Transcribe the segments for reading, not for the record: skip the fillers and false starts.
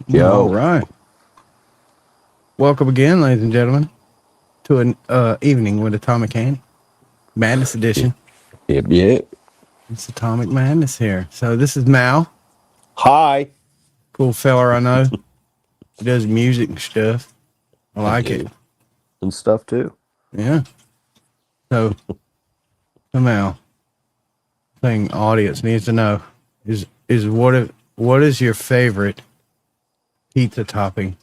All Yo. right. Welcome again, ladies and gentlemen, to an evening with Atomic Candy Madness Edition. Yep. It's Atomic Madness here. So this is Mal, Hi. cool feller I know. He does music and stuff. I like it. And stuff too. Yeah. So Mal, thing audience needs to know is what is your favorite pizza topping?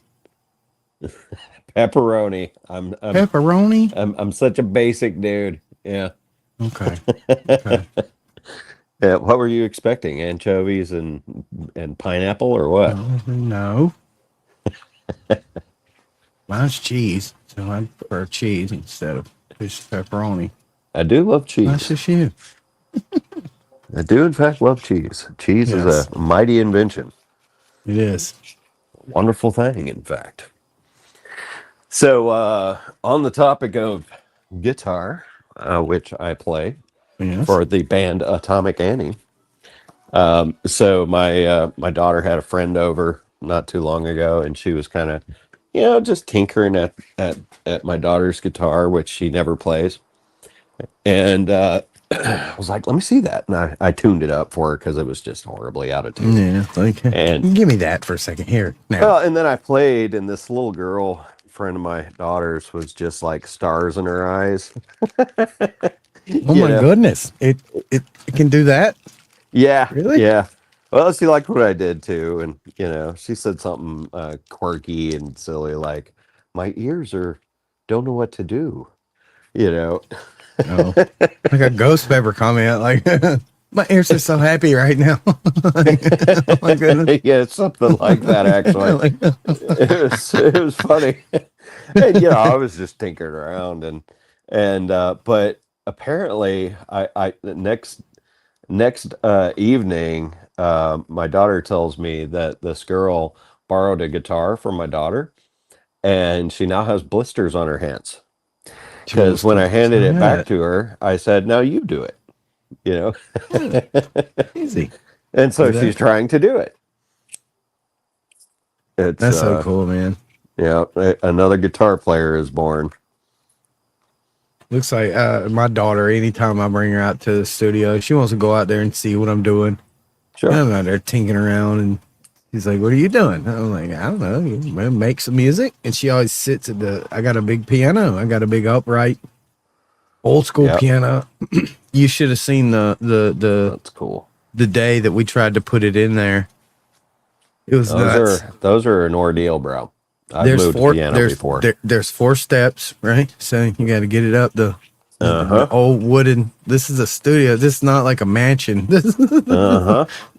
Pepperoni. Pepperoni? I'm such a basic dude. Yeah. Okay. Okay. Yeah. What were you expecting? Anchovies and pineapple or what? No. Mine's cheese, so I prefer cheese instead of just pepperoni. I do love That's cheese. just you. I do in fact love cheese. Cheese is Yes, a mighty invention. it is. Wonderful thing, in fact. So on the topic of guitar, which I play Yes. for the band Atomic Annie. So my daughter had a friend over not too long ago, and she was kind of, just tinkering at my daughter's guitar, which she never plays. And I was like, let me see that. And I tuned it up for her because it was just horribly out of tune. Yeah. Okay. And Give me that for a second here. Now. well, and then I played, and this little girl friend of my daughter's was just like stars in her eyes. Oh my goodness! It can do that. Yeah. Really? Yeah. Well, she liked what I did too, and she said something quirky and silly like, "My ears don't know what to do," you know. Oh, like a ghost pepper comment. Like my ears are so happy right now. Oh my goodness. Yeah, it's something like that actually. It was funny, and I was just tinkering around, and but apparently, I next evening, my daughter tells me that this girl borrowed a guitar from my daughter, and she now has blisters on her hands. Because when I handed it back to her, I said, "Now you do it," Yeah, easy. and so she's trying to do it. That's so cool, man. Yeah, another guitar player is born. Looks like my daughter, anytime I bring her out to the studio, she wants to go out there and see what I'm doing. Sure. And I'm out there tinkering around, and she's like, "What are you doing?" I'm like, "I don't know, make some music." And she always sits at I got a big piano. I got a big upright, old school piano. You should have seen the That's cool. The day that we tried to put it in there. It was nuts. Those are an ordeal, bro. I've moved piano before. There's 4 steps, right? So you got to get it up the old wooden. This is a studio. This is not like a mansion. This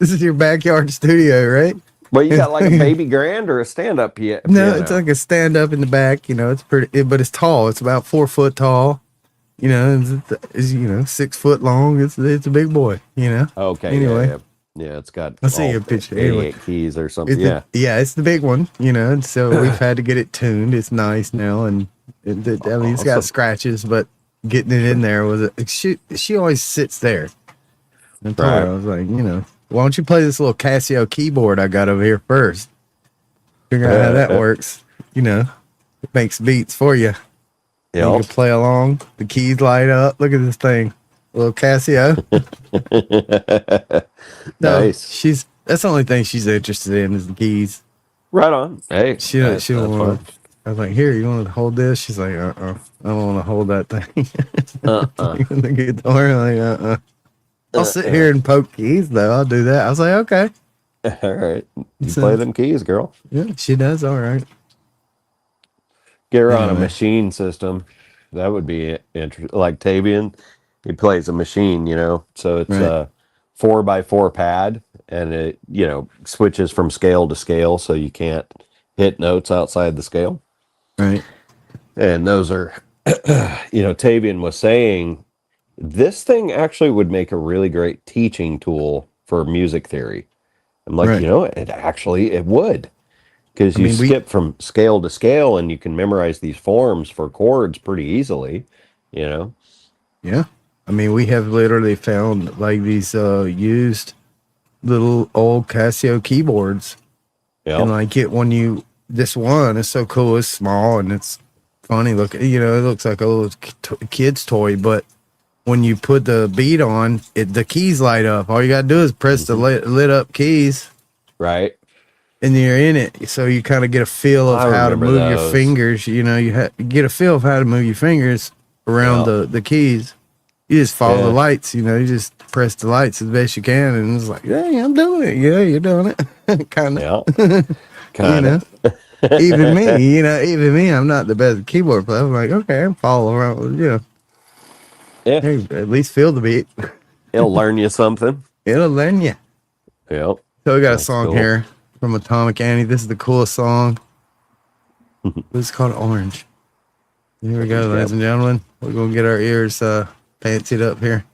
is your backyard studio, right? Well, you got like a baby grand or a stand-up piano? No, it's like a stand-up in the back. It's pretty, but it's tall. It's about 4 foot tall. It's 6 foot long. It's a big boy. Okay. Anyway. Yeah, it's got. Let's see a picture. 88 keys or something. It's the big one. And so we've had to get it tuned. It's nice now, and it's got scratches, but getting it in there was she always sits there. I told her, I was like, why don't you play this little Casio keyboard I got over here first? Figure out how that works. It makes beats for you. Yeah, you can play along. The keys light up. Look at this thing. Little Casio. Nice. That's the only thing she's interested in is the keys. Right on. Hey, she don't want. I was like, "Here, you want to hold this?" She's like, I don't want to hold that thing." The guitar, like, I'll sit here and poke keys though. I'll do that. I was like, "Okay." All right. You play them keys, girl. Yeah, she does. All right. Get her on a machine system. That would be interesting. Like Tavian, he plays a machine, so it's a 4x4 pad, and it, switches from scale to scale, so you can't hit notes outside the scale. Right. And those are, Tavian was saying this thing actually would make a really great teaching tool for music theory. I'm like, it would. Because you skip from scale to scale, and you can memorize these forms for chords pretty easily, Yeah. We have literally found like these used little old Casio keyboards And Yep. like this one is so cool. It's small and it's funny looking. You know, it looks like a little kid's toy, but when you put the beat on, the keys light up. All you gotta do is press the lit up keys, Right. and you're in it. So you kind of get a feel of I how to remember move your those. fingers. You know, you get a feel of how to move your fingers around the keys. You just follow the lights. You know, you just press the lights as best you can, and it's like, hey, I'm doing it. Yeah, you're doing it. Kind of. Yeah. You know, even me, I'm not the best keyboard player. I'm like, okay, I'm following around. You know, Yeah. hey, at least feel the beat. It'll learn you something. It'll learn you. Yep. So we got a That's song cool. here from Atomic Annie. This is the coolest song. It's called Orange. Here we go, ladies and gentlemen. We're gonna get our ears fancied up here.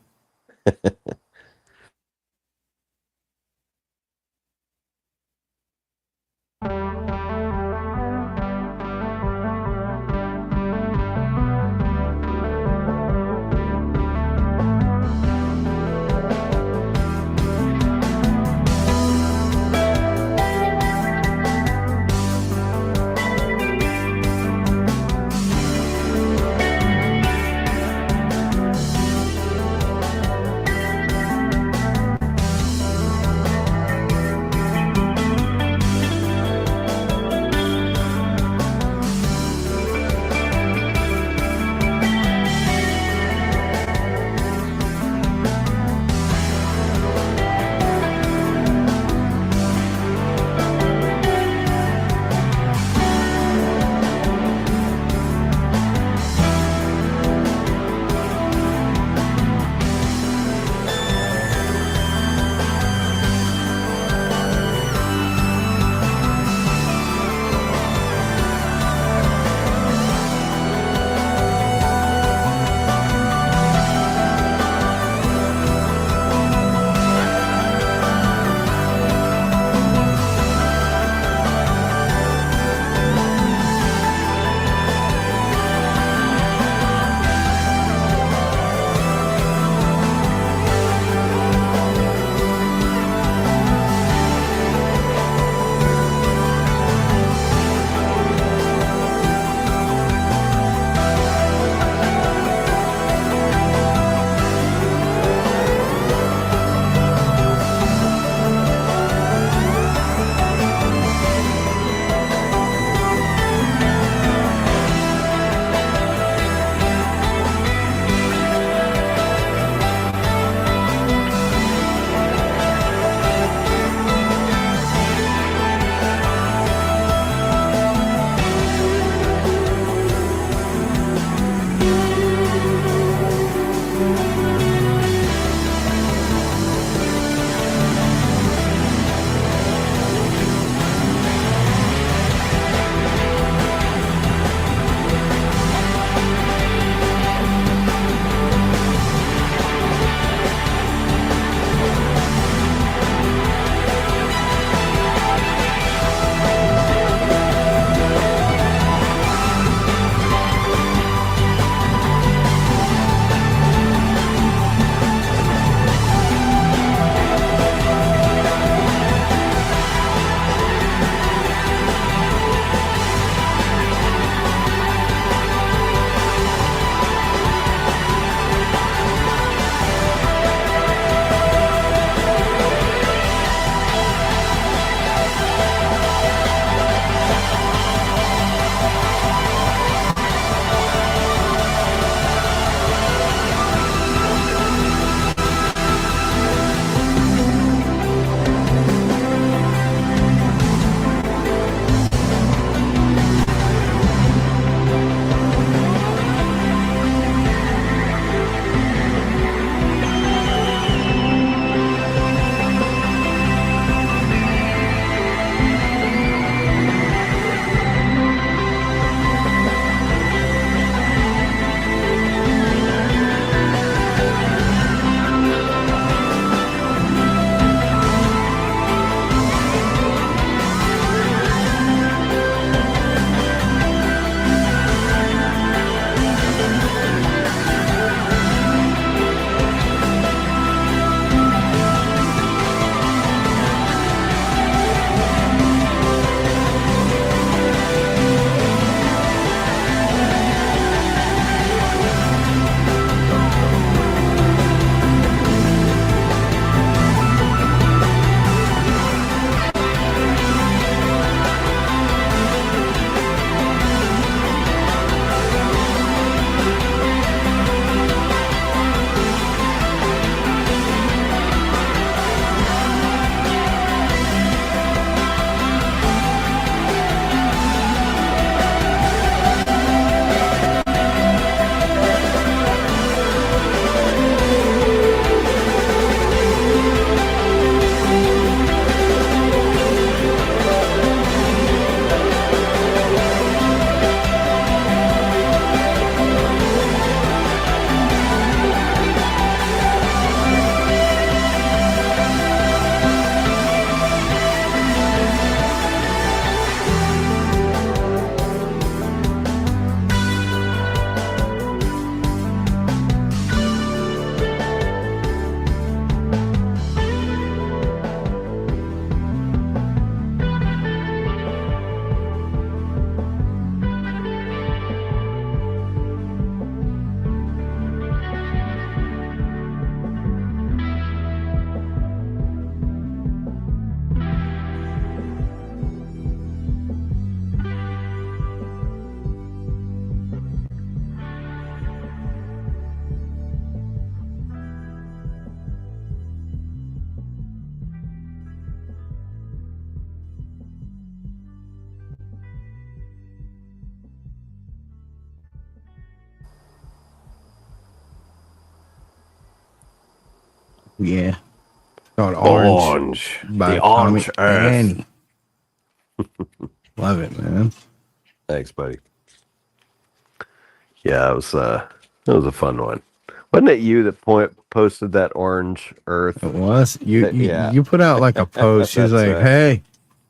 Yeah. Called Orange. by The Orange Tommy Earth. Annie. Love it, man. Thanks, buddy. Yeah, it was a fun one. Wasn't it you that posted that Orange Earth? It was. Yeah. You put out like a post. She was That's like, right. hey,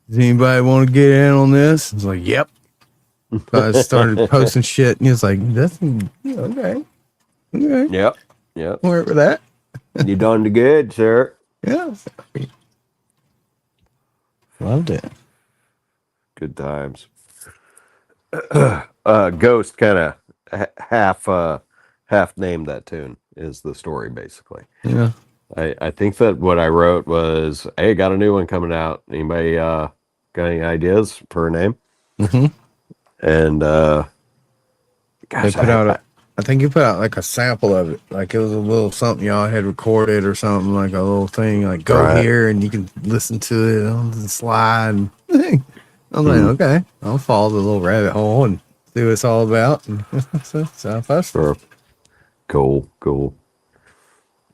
does anybody want to get in on this? I was like, yep. So I started posting shit, and he was like, that's okay. Okay. Yep. Work with that. You done good, sir. Yeah. Loved it. Good times. Ghost kind of half named that tune is the story, basically. Yeah. I think that what I wrote was, hey, got a new one coming out. Anybody got any ideas for a name? Mm-hmm. And gosh, I think you put out like a sample of it. Like it was a little something y'all had recorded or something, like a little thing, like go here and you can listen to it on the slide. I'm like, okay, I'll follow the little rabbit hole and see what it's all about. And so I posted. Cool.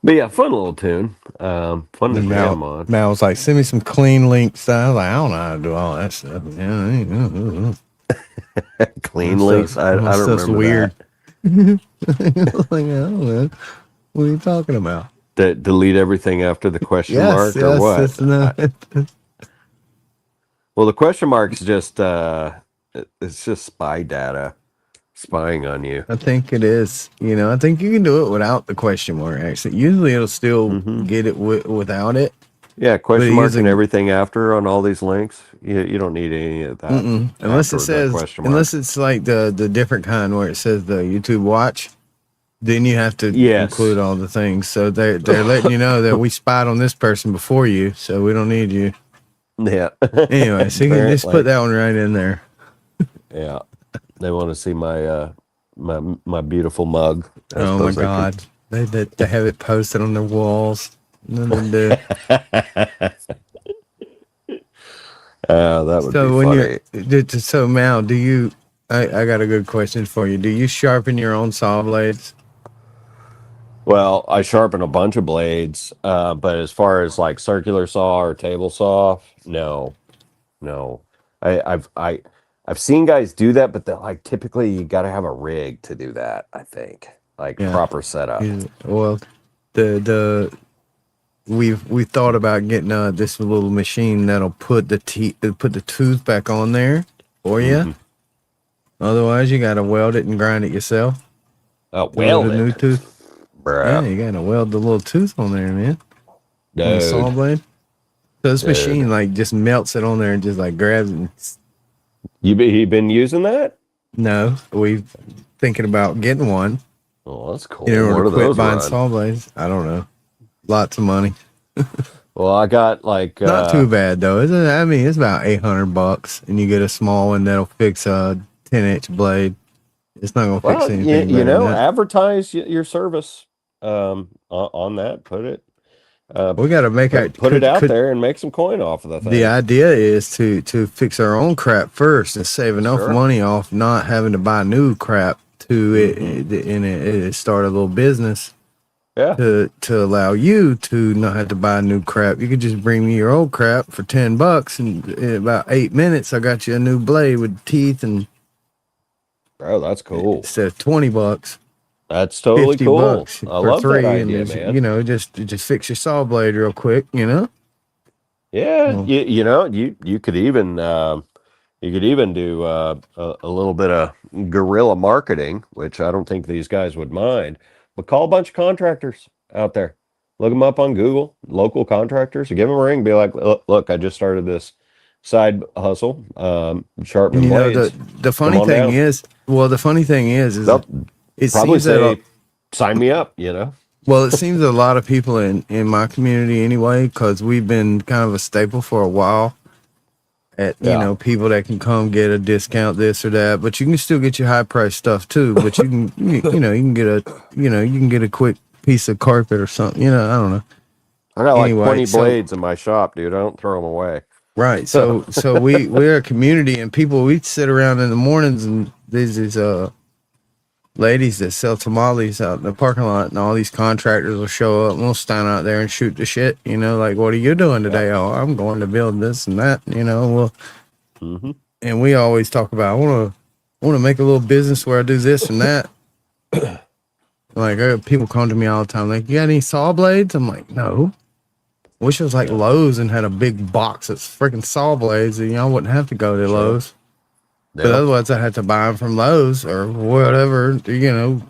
But yeah, fun little tune. Fun to jam on. Mal was like, send me some clean links. I was like, I don't know how to do all that stuff. Clean links? I don't remember weird. that. Like, oh, what are you talking about? Delete everything after the question mark or what? Well, the question mark is just it's just spy data spying on you. I think it is. I think you can do it without the question mark. Actually, usually it'll still get it without it. Yeah, question mark and everything after on all these links. You don't need any of that. Unless it says, unless it's like the different kind where it says the YouTube watch, then you have to include all the things. So they're letting you know that we spied on this person before you, so we don't need you. Yeah. Anyway, so you can just put that one right in there. Yeah. They want to see my my beautiful mug. Oh my God. They have it posted on their walls. Nothing to do. That would be funny. So Mal, do you? I got a good question for you. Do you sharpen your own saw blades? Well, I sharpen a bunch of blades, but as far as like circular saw or table saw, no. I've seen guys do that, but like typically you got to have a rig to do that. I think proper setup. Yeah. Well, we thought about getting this little machine that'll put the tooth back on there for you. Otherwise, you got to weld it and grind it yourself. Weld a new tooth. Bruh. Yeah, you got to weld the little tooth on there, man. Dude. On the saw blade. So this machine like just melts it on there and just like grabs it. And... You been using that? No, we thinking about getting one. Oh, that's cool. What are those buying saw blades? I don't know. Lots of money. Well, I got like not too bad though, isn't it? I mean, it's about $800, and you get a small one that'll fix a 10-inch blade. It's not gonna fix anything. Advertise your service on that. Put it. We got to put it out there and make some coin off of that thing. The idea is to fix our own crap first and save enough money off not having to buy new crap to start a little business. Yeah. To allow you to not have to buy new crap. You could just bring me your old crap for $10, and in about 8 minutes, I got you a new blade with teeth and. Bro, that's cool. Instead of $20. That's totally cool. I love that idea, man. Just fix your saw blade real quick. Yeah, you could even do a little bit of guerrilla marketing, which I don't think these guys would mind. But call a bunch of contractors out there. Look them up on Google, local contractors. Give them a ring. Be like, look, I just started this side hustle, sharpening blades. The funny thing is, it probably seems say, sign me up, Well, it seems a lot of people in my community anyway, because we've been kind of a staple for a while. People that can come get a discount, this or that, but you can still get your high price stuff too. But you can, you can get a quick piece of carpet or something. I don't know. I got like 20 blades in my shop, dude. I don't throw them away. Right. So we're a community, and we sit around in the mornings, and there's these ladies that sell tamales out in the parking lot, and all these contractors will show up and we'll stand out there and shoot the shit. You know, like, what are you doing today? Yep. Oh, I'm going to build this and that. You know, well, Mm-hmm. and we always talk about I want to make a little business where I do this and that. Like people come to me all the time, like, you got any saw blades? I'm like, no. Wish it was like Lowe's and had a big box of freaking saw blades, and y'all wouldn't have to go to Lowe's. But otherwise, I had to buy them from Lowe's or whatever, you know,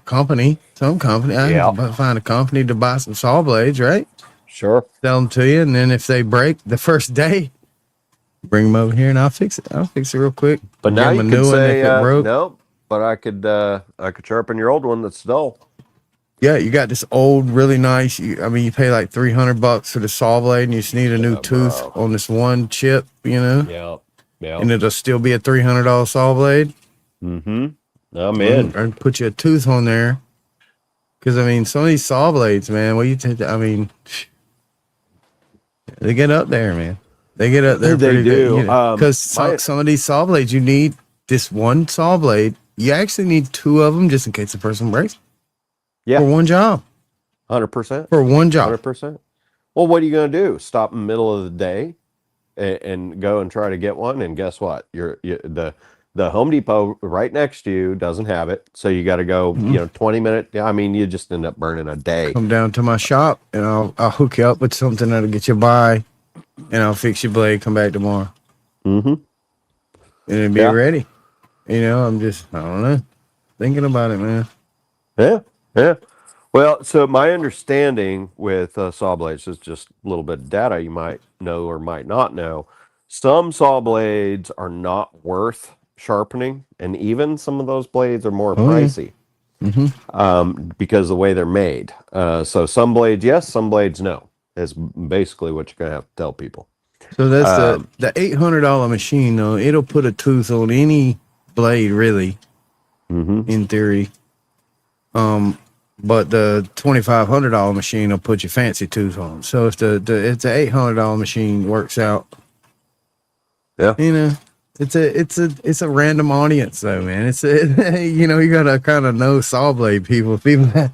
some company. I have to find a company to buy some saw blades, right? Sure. Sell them to you, and then if they break the first day, bring them over here and I'll fix it. I'll fix it real quick. But now you can say, no, but I could sharpen your old one that's dull. Yeah, you got this old, really nice. You pay like $300 for the saw blade, and you just need a new tooth on this one chip, you know. Yeah. And it'll still be a $300 saw blade. Mm-hmm. I'm in. And put you a tooth on there, because some of these saw blades, man. What you think? They get up there, man. They get up there. They do. Because some of these saw blades, you need this one saw blade. You actually need two of them just in case the person breaks. Yeah. For one job. 100%. For one job. 100%. Well, what are you going to do? Stop in the middle of the day and go and try to get one? And guess what? The Home Depot right next to you doesn't have it. So you got to go, 20 minutes. You just end up burning a day. Come down to my shop and I'll hook you up with something that'll get you by, and I'll fix your blade. Come back tomorrow. Mm-hmm. And it'll be ready. I'm just, I don't know, thinking about it, man. Yeah. Yeah. Well, so my understanding with saw blades is just a little bit of data you might know or might not know. Some saw blades are not worth sharpening, and even some of those blades are more pricey because of the way they're made. So some blades, yes, some blades, no, is basically what you're going to have to tell people. So that's the $800 machine, though. It'll put a tooth on any blade, really, in theory. But the $2,500 machine will put your fancy tooth on. So if the $800 machine works out, it's a random audience, though, man. You gotta kind of know saw blade people that.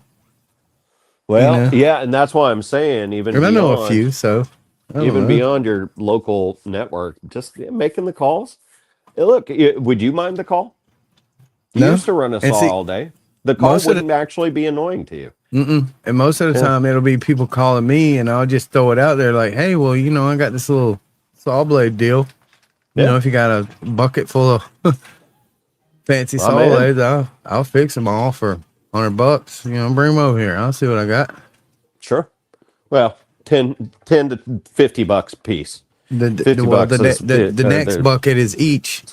And that's why I'm saying I know a few, so beyond your local network, just making the calls. Hey, look, would you mind the call? You used to run a saw all day. The call wouldn't actually be annoying to you. And most of the time, it'll be people calling me, and I'll just throw it out there like, hey, well, I got this little saw blade deal. If you got a bucket full of fancy saw blades, I'll fix them all for $100. Bring them over here. I'll see what I got. Sure. Well, 10 to $50 a piece. The next bucket is each.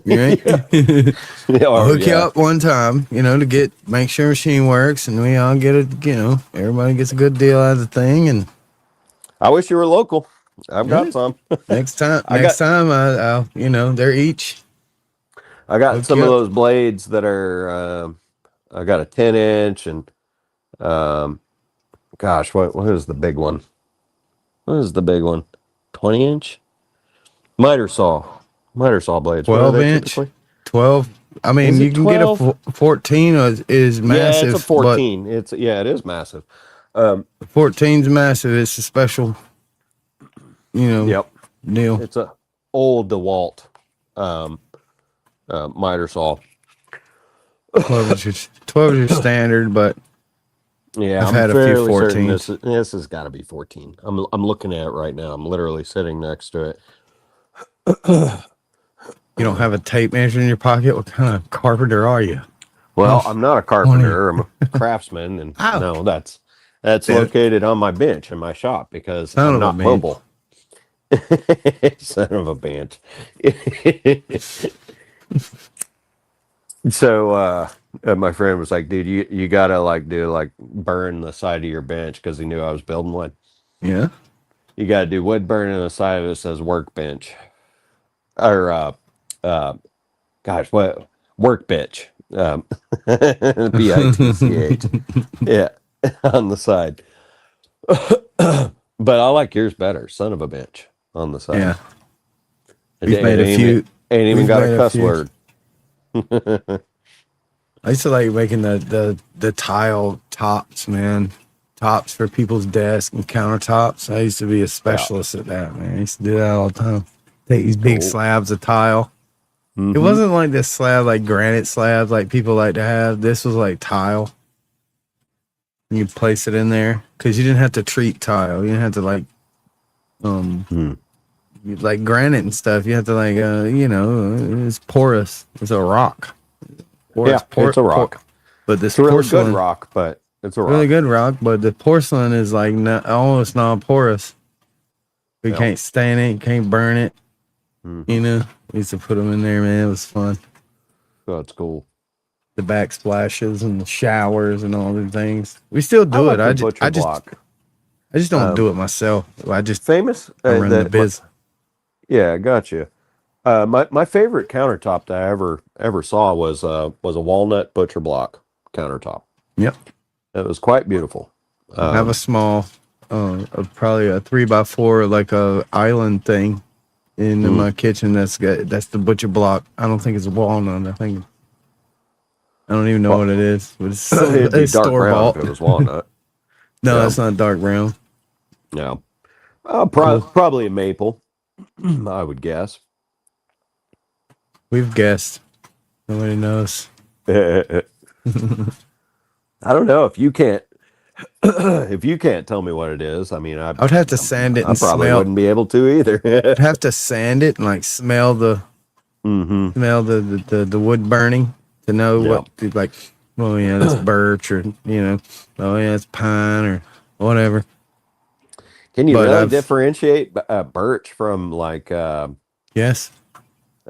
Right? I'll hook you up one time, to make sure machine works, and we all get it, everybody gets a good deal out of the thing. And I wish you were local. I've got some. next time I'll they're each. I got some of those blades that are I got a 10-inch and gosh, what is the big one? What is the big one? 20-inch? Miter saw blades. 12-inch? 12. You can get a 14 is massive. Yeah, it's a 14. It is massive. 14's massive. It's a special, deal. It's a old DeWalt miter saw. 12 is your standard, but yeah, I've had a few 14s. This has got to be 14. I'm looking at it right now. I'm literally sitting next to it. You don't have a tape measure in your pocket? What kind of carpenter are you? Well, I'm not a carpenter. I'm a craftsman, and no, that's located on my bench in my shop because I'm not mobile. Son of a bench. So my friend was like, dude, you gotta burn the side of your bench, because he knew I was building one. Yeah. You gotta do wood burning on the side of it that says workbench. Or gosh, what workbench. BITCH. Yeah, on the side. But I like yours better, son of a bench, on the side. Yeah. We've made a few. Ain't even got a cuss word. I used to like making the tile tops, man. Tops for people's desks and countertops. I used to be a specialist at that, man. I used to do that all the time. Take these big slabs of tile. It wasn't like this slab, like granite slabs, like people like to have. This was like tile. And you place it in there because you didn't have to treat tile. You didn't have to like, like granite and stuff. You have to like, it's porous. It's a rock. It's a rock. But this It's a really porcelain, good rock, but it's a rock. really good rock. But the porcelain is like almost non-porous. We can't stain it, can't burn it. You know, we used to put them in there, man. It was fun. Oh, that's cool. The backsplashes and the showers and all the things. We still do it. I just don't do it myself. I just famous. run the biz. Yeah, gotcha. My favorite countertop that I ever saw was a walnut butcher block countertop. Yep, it was quite beautiful. I have a small, probably a 3x4, like a island thing in my kitchen. That's the butcher block. I don't think it's a walnut. I don't even know what it is, but it's dark store brown bought. if it was walnut. No, that's not dark brown. No, probably a maple. I would guess. We've guessed. Nobody knows. I don't know if you can't. If you can't tell me what it is, I mean, I would have to sand it and probably smell. wouldn't be able to either. I'd have to sand it and like smell the wood burning to know what to, like. Oh yeah, that's birch, or oh yeah, it's pine or whatever. Can you really differentiate birch from like? Yes.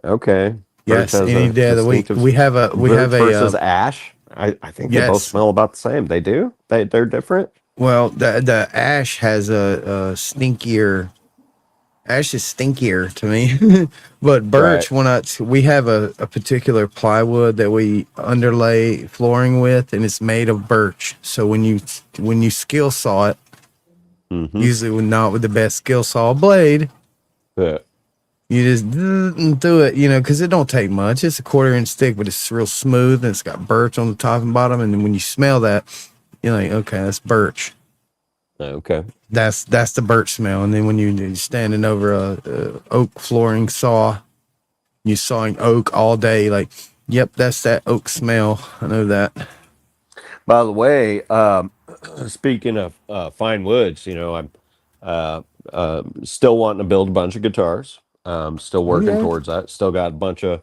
Okay. Yes. Any day of the week, we have a versus ash. I think they both smell about the same. They do. They're different. Well, the ash has a stinkier. Ash is stinkier to me, but birch. We have a particular plywood that we underlay flooring with, and it's made of birch. So when you skill saw it, usually not with the best skill saw blade, you just do it, because it don't take much. It's a 1/4 inch thick, but it's real smooth, and it's got birch on the top and bottom. And then when you smell that, you're like, okay, that's birch. Okay, that's the birch smell. And then when you're standing over a oak flooring saw, you're sawing oak all day, like, yep, that's that oak smell. I know that. By the way, speaking of fine woods, I'm still wanting to build a bunch of guitars. Still working towards that. Still got a bunch of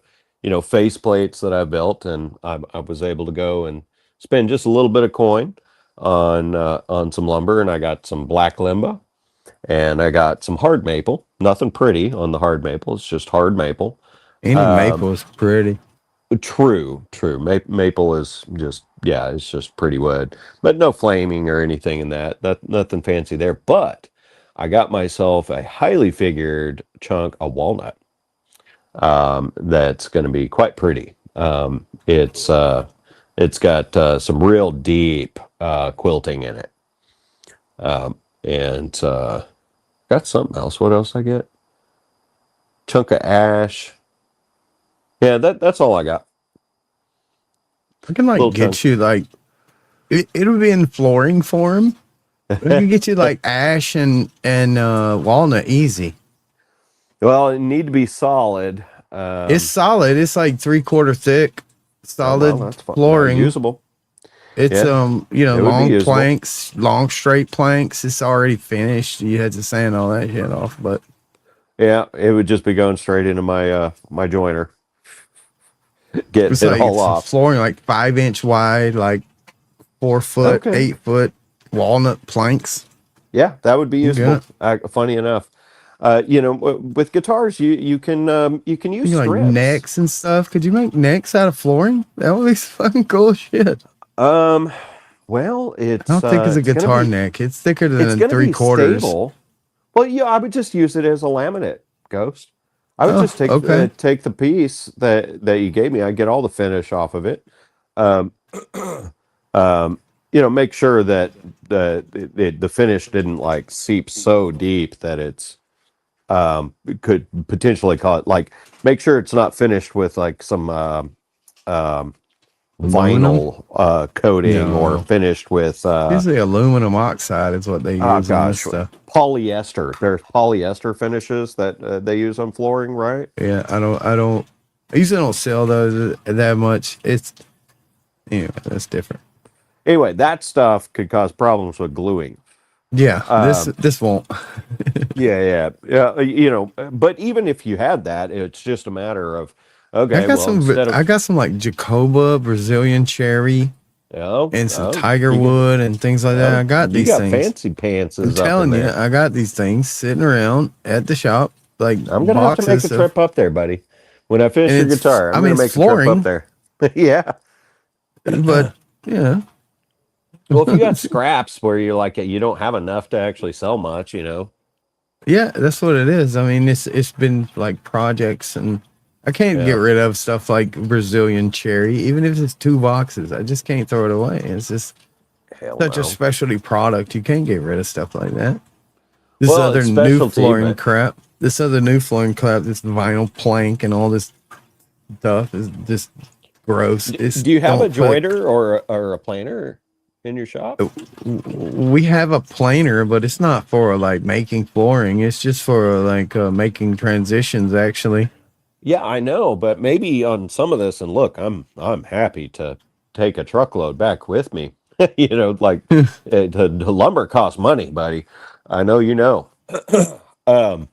face plates that I built, and I was able to go and spend just a little bit of coin on some lumber, and I got some black limba, and I got some hard maple. Nothing pretty on the hard maple. It's just hard maple. Any maple is pretty. True. Maple is just, it's just pretty wood, but no flaming or anything in that. Nothing fancy there. But I got myself a highly figured chunk of walnut. That's going to be quite pretty. It's got some real deep quilting in it. And got something else. What else I get? Chunk of ash. Yeah, that's all I got. I can get you it'll be in flooring form. I can get you like ash and walnut easy. Well, it need to be solid. It's solid. It's like 3/4 thick, solid flooring. Usable. It's long planks, long straight planks. It's already finished. You had to sand all that shit off, but yeah, it would just be going straight into my joiner. Get it all off. Flooring like 5 inch wide, like 4 foot, 8 foot walnut planks. Yeah, that would be useful. Funny enough, with guitars, you can use strips. Like necks and stuff. Could you make necks out of flooring? That would be fucking cool shit. Well, I don't think it's a guitar neck. It's thicker than 3/4. Well, yeah, I would just use it as a laminate, Ghost. I would just take the piece that you gave me. I get all the finish off of it. Make sure that the finish didn't like seep so deep that it's could potentially cause make sure it's not finished with like some Aluminum? vinyl coating or No. finished with Usually aluminum oxide is what they oh use on this gosh, stuff. polyester. There's polyester finishes that they use on flooring, right? Yeah, I usually don't sell those that much. It's, that's different. Anyway, that stuff could cause problems with gluing. Yeah, this won't. Yeah. But even if you had that, it's just a matter of okay. Well, instead I of got some like Jacoba, Brazilian cherry, and some Tiger Wood and things like that. I got you these got things. fancy I'm pantses up in telling you, there. I got these things sitting around at the shop, like I'm gonna have to make a boxes of, trip up there, buddy. When I finish and your it's, guitar, I I'm mean, gonna it's make a trip up flooring, there. Yeah. but yeah, Well, if you got scraps where you're like you don't have enough to actually sell much, yeah, that's what it is. I mean, it's been like projects, and I can't get Yeah. rid of stuff like Brazilian cherry, even if it's 2 boxes. I just can't throw it away. It's just Hell such a no. specialty product. You can't get rid of stuff like that. This Well, other it's new specialty, flooring but crap. This other new flooring crap. This vinyl plank and all this stuff is just gross. It's do you have a don't put. jointer or a planer in your shop? We have a planer, but it's not for like making flooring. It's just for like making transitions. Actually, Yeah, I know, but maybe on some of this, and look, I'm happy to take a truckload back with me. Like the lumber costs money, buddy. I know you know. Um,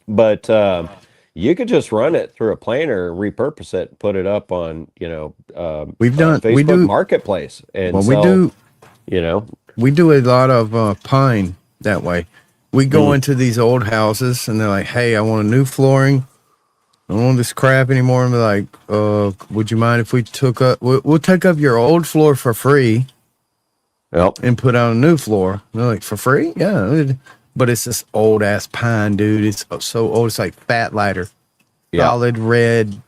but you could just run it through a planer, repurpose it, and put it up on we Facebook do. Marketplace and Well, sell. You know, we do a lot of pine that way. We go Mm. into these old houses and they're like, "Hey, I want a new flooring. I don't want this crap anymore." And we're like, would you mind if we took up? We'll take up your old floor for free Yep. and put on a new floor." And they're like, "For free? Yeah." But it's this old ass pine, dude. It's so old. It's like fat lighter, Yeah. solid red.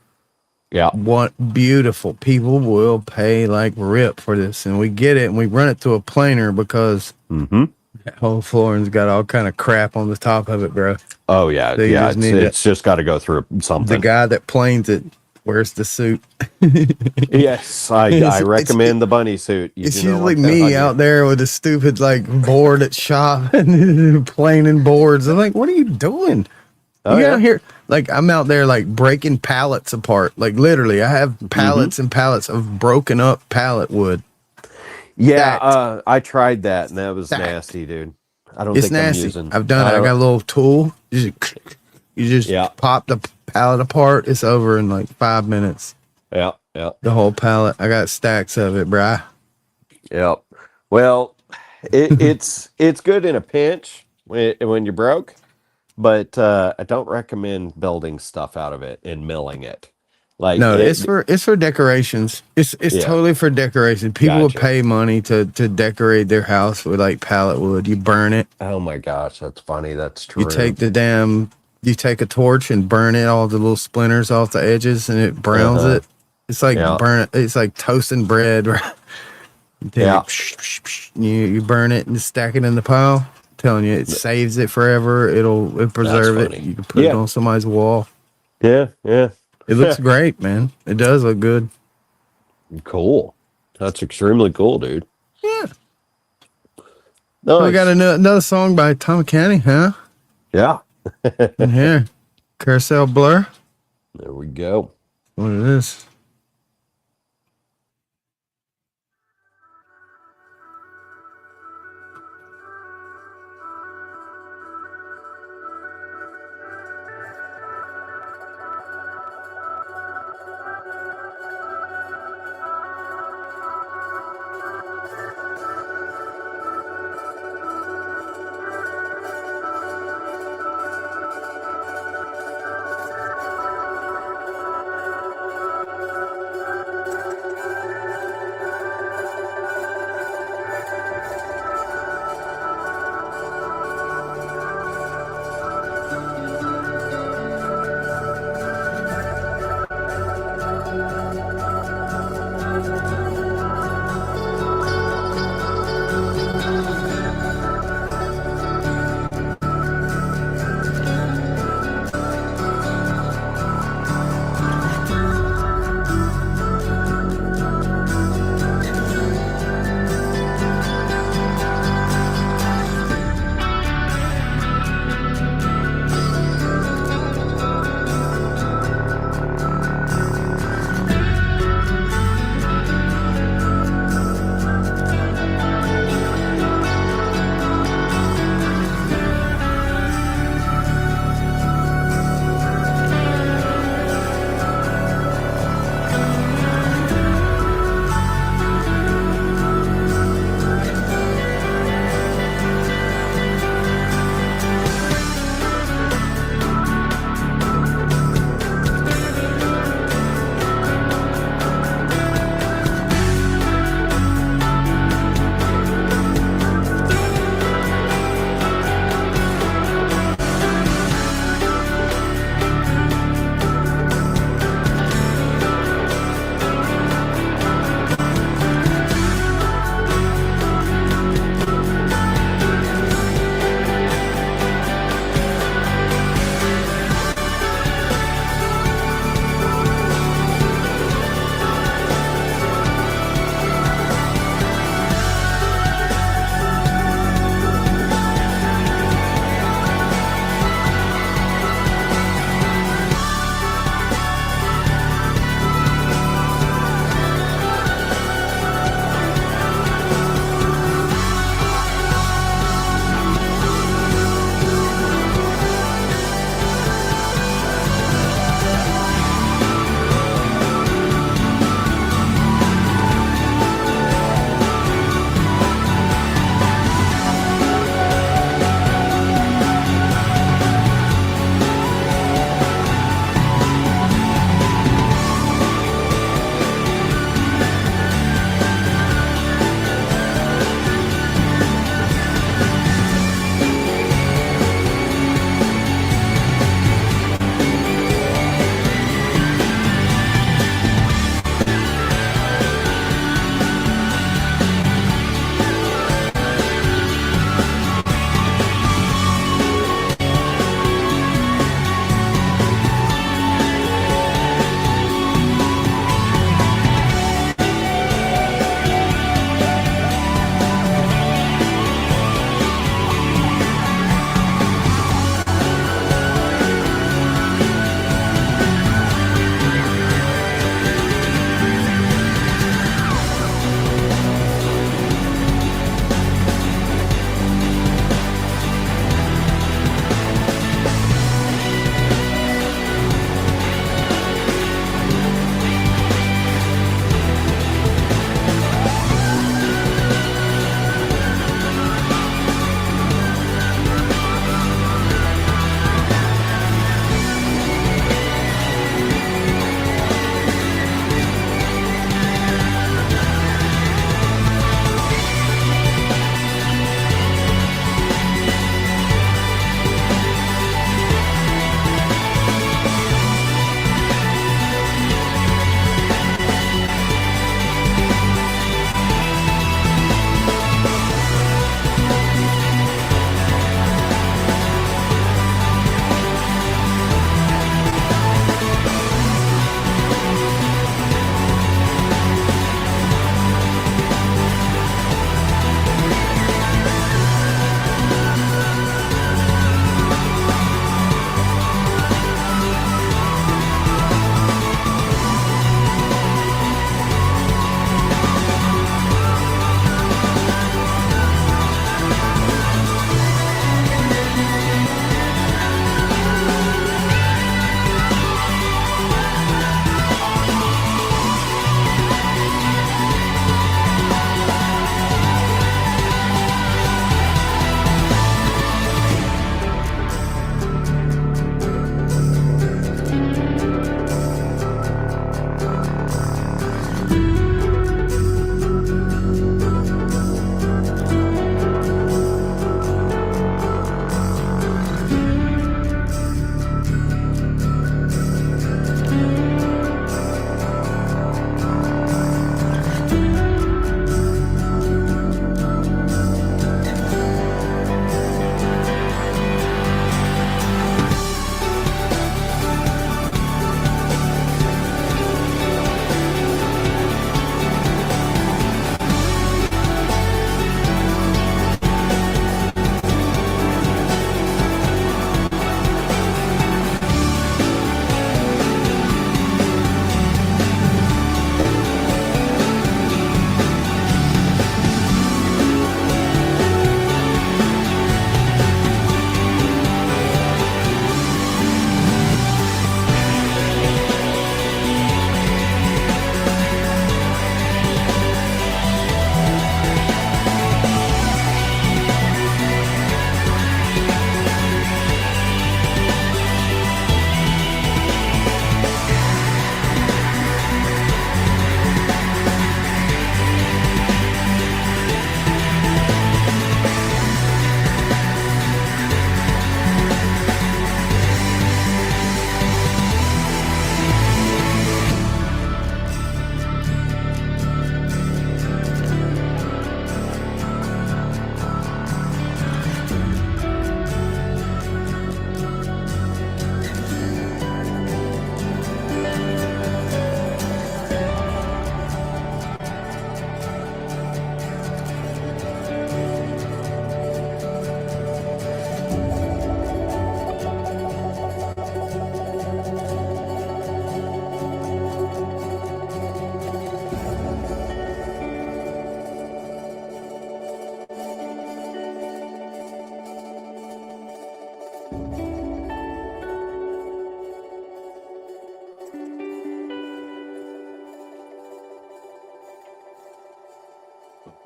Yeah. What beautiful people will pay like rip for this, and we get it, and we run it to a planer because Mm-hmm. that whole flooring's got all kind of crap on the top of it, bro. Oh yeah, So you yeah. just need It's just got to go through the something. guy that planes it wears the suit. Yes, I recommend the bunny suit. You It's do not usually want that on me you. out there with a stupid like board at shop and planing boards. I'm like, what are you doing? Oh, You yeah. out here, like I'm out there like breaking pallets apart. Like literally, I have pallets Mm-hmm. and pallets of broken up pallet wood. Yeah, I tried that and that was Stacked. nasty, dude. I don't It's think I'm nasty. using. I've done it. I got a little tool. You just Yeah. pop the pallet apart. It's over in like 5 minutes. Yeah. The whole pallet. I got stacks of it, bruh. Yep. Well, it's good in a pinch when you're broke, but I don't recommend building stuff out of it and milling it. Like No, it's for decorations. It's Yeah. totally for decoration. People will Gotcha. pay money to decorate their house with like pallet wood. You burn it. Oh my gosh, that's funny. That's true. You take a torch and burn it, all the little splinters off the edges, and it browns Uh-huh. it. It's like Yeah. it's like toasting bread. Right? Yeah. You burn it and stack it in the pile. I'm telling you, it saves it forever. It'll preserve it. funny. You can put it Yeah. on somebody's wall. Yeah. It looks great, man. It does look good. Cool. That's extremely cool, dude. Yeah. No, So we got another song by Tom Canny, huh? Yeah. In here. Carousel Blur. There we go. What it is.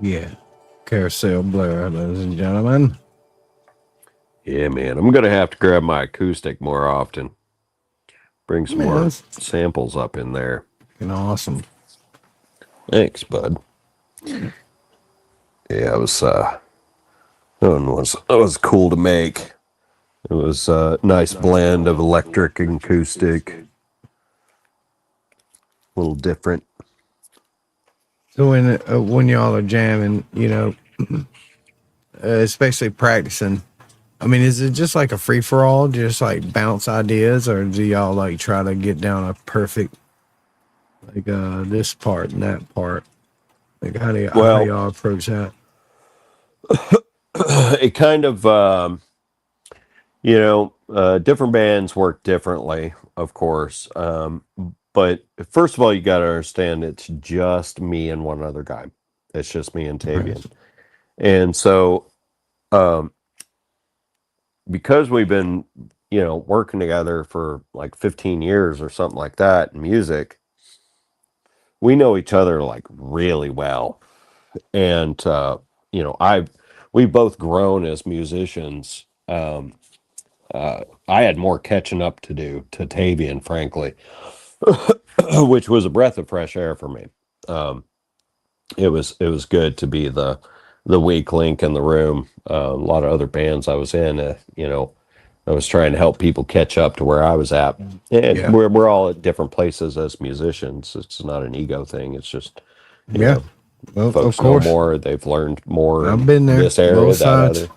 Yeah. Carousel blur, ladies and gentlemen. Yeah, man. I'm going to have to grab my acoustic more often. Bring some more samples up in there. Awesome. Thanks, bud. Yeah, it was that one was cool to make. It was a nice blend of electric and acoustic. A little different. So when y'all are jamming, especially practicing, I mean, is it just like a free for all, just like bounce ideas, or do y'all like try to get down a perfect, like this part and that part? Like how y'all approach that? It kind of different bands work differently, of course. But first of all, you got to understand it's just me and one other guy. It's just me and Tavian. Right. And so, because we've been, working together for like 15 years or something like that in music, we know each other like really well. And, we've both grown as musicians. I had more catching up to do to Tavian, frankly, which was a breath of fresh air for me. It was good to be the weak link in the room. A lot of other bands I was in, I was trying to help people catch up to where I was at. And we're all at different places as musicians. It's not an ego thing. It's just, well, folks know more. They've learned more. I've been there. This area, both sides.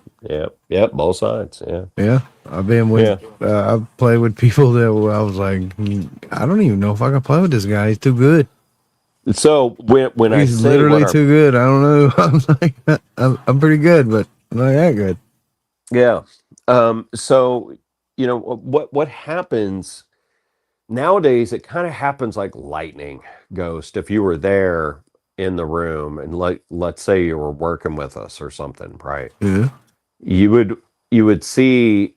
Yep, both sides. Yeah. I've been with. I've played with people that I was like, I don't even know if I can play with this guy. He's too good. So when he's literally too good. I don't know. I'm like, I'm pretty good, but I'm not that good. Yeah. So what happens nowadays? It kind of happens like lightning, Ghost. If you were there in the room and let's say you were working with us or something, right? Yeah. You would see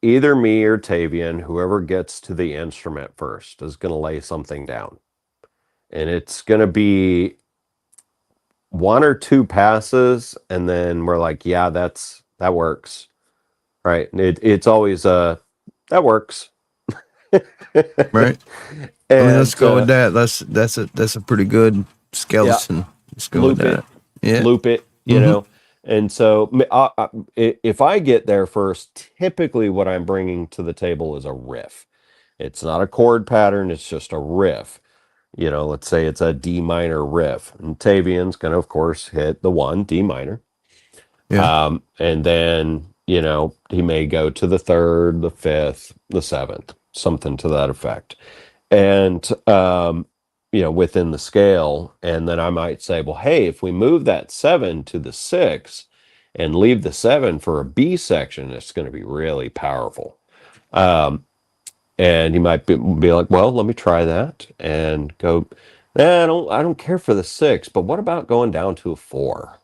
either me or Tavian, whoever gets to the instrument first, is going to lay something down. And it's going to be one or two passes, and then we're like, yeah, that works. Right. It's always that works. Right. And let's go with that. That's a pretty good skeleton. Yeah. Let's go with that. Loop it, you know. And so if I get there first, typically what I'm bringing to the table is a riff. It's not a chord pattern. It's just a riff. Let's say it's a D minor riff. And Tavian's going to, of course, hit the one, D minor. Yeah. And then, he may go to the third, the fifth, the seventh, something to that effect. And, within the scale. And then I might say, well, hey, if we move that 7 to the 6 and leave the 7 for a B section, it's going to be really powerful. And he might be like, well, let me try that and go, I don't care for the 6, but what about going down to a 4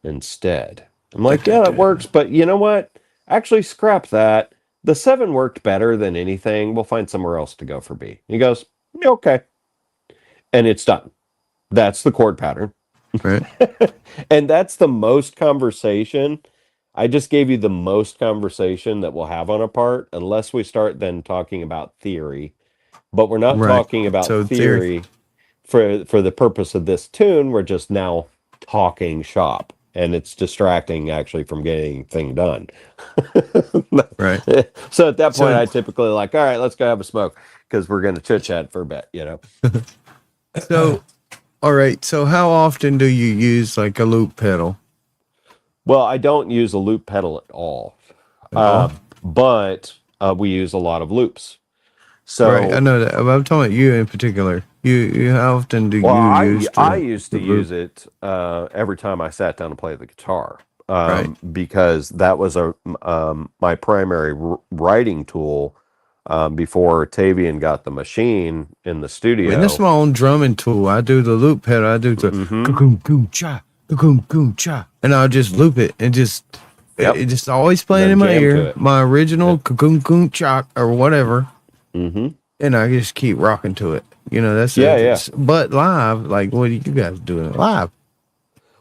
instead? I'm like, yeah, that works. But you know what? Actually, scrap that. The 7 worked better than anything. We'll find somewhere else to go for B. He goes, okay. And it's done. That's the chord pattern. Right. And that's the most conversation. I just gave you the most conversation that we'll have on a part, unless we start then talking about theory. But we're not talking about theory for the purpose of this tune. We're just now talking shop. And it's distracting, actually, from getting anything done. Right. So at that point, I typically like, all right, let's go have a smoke, because we're going to chit-chat for a bit, So, all right. So how often do you use like a loop pedal? Well, I don't use a loop pedal at all. But we use a lot of loops. So I know that. I'm talking about you in particular. You how often do you use? I used to use it every time I sat down to play the guitar, because that was my primary writing tool before Tavian got the machine in the studio. And that's my own drumming tool. I do the loop pedal. I do the cha, and I'll just loop it and just it just always playing in my ear. My original cha or whatever. And I just keep rocking to it. That's But live, like, what are you guys doing live?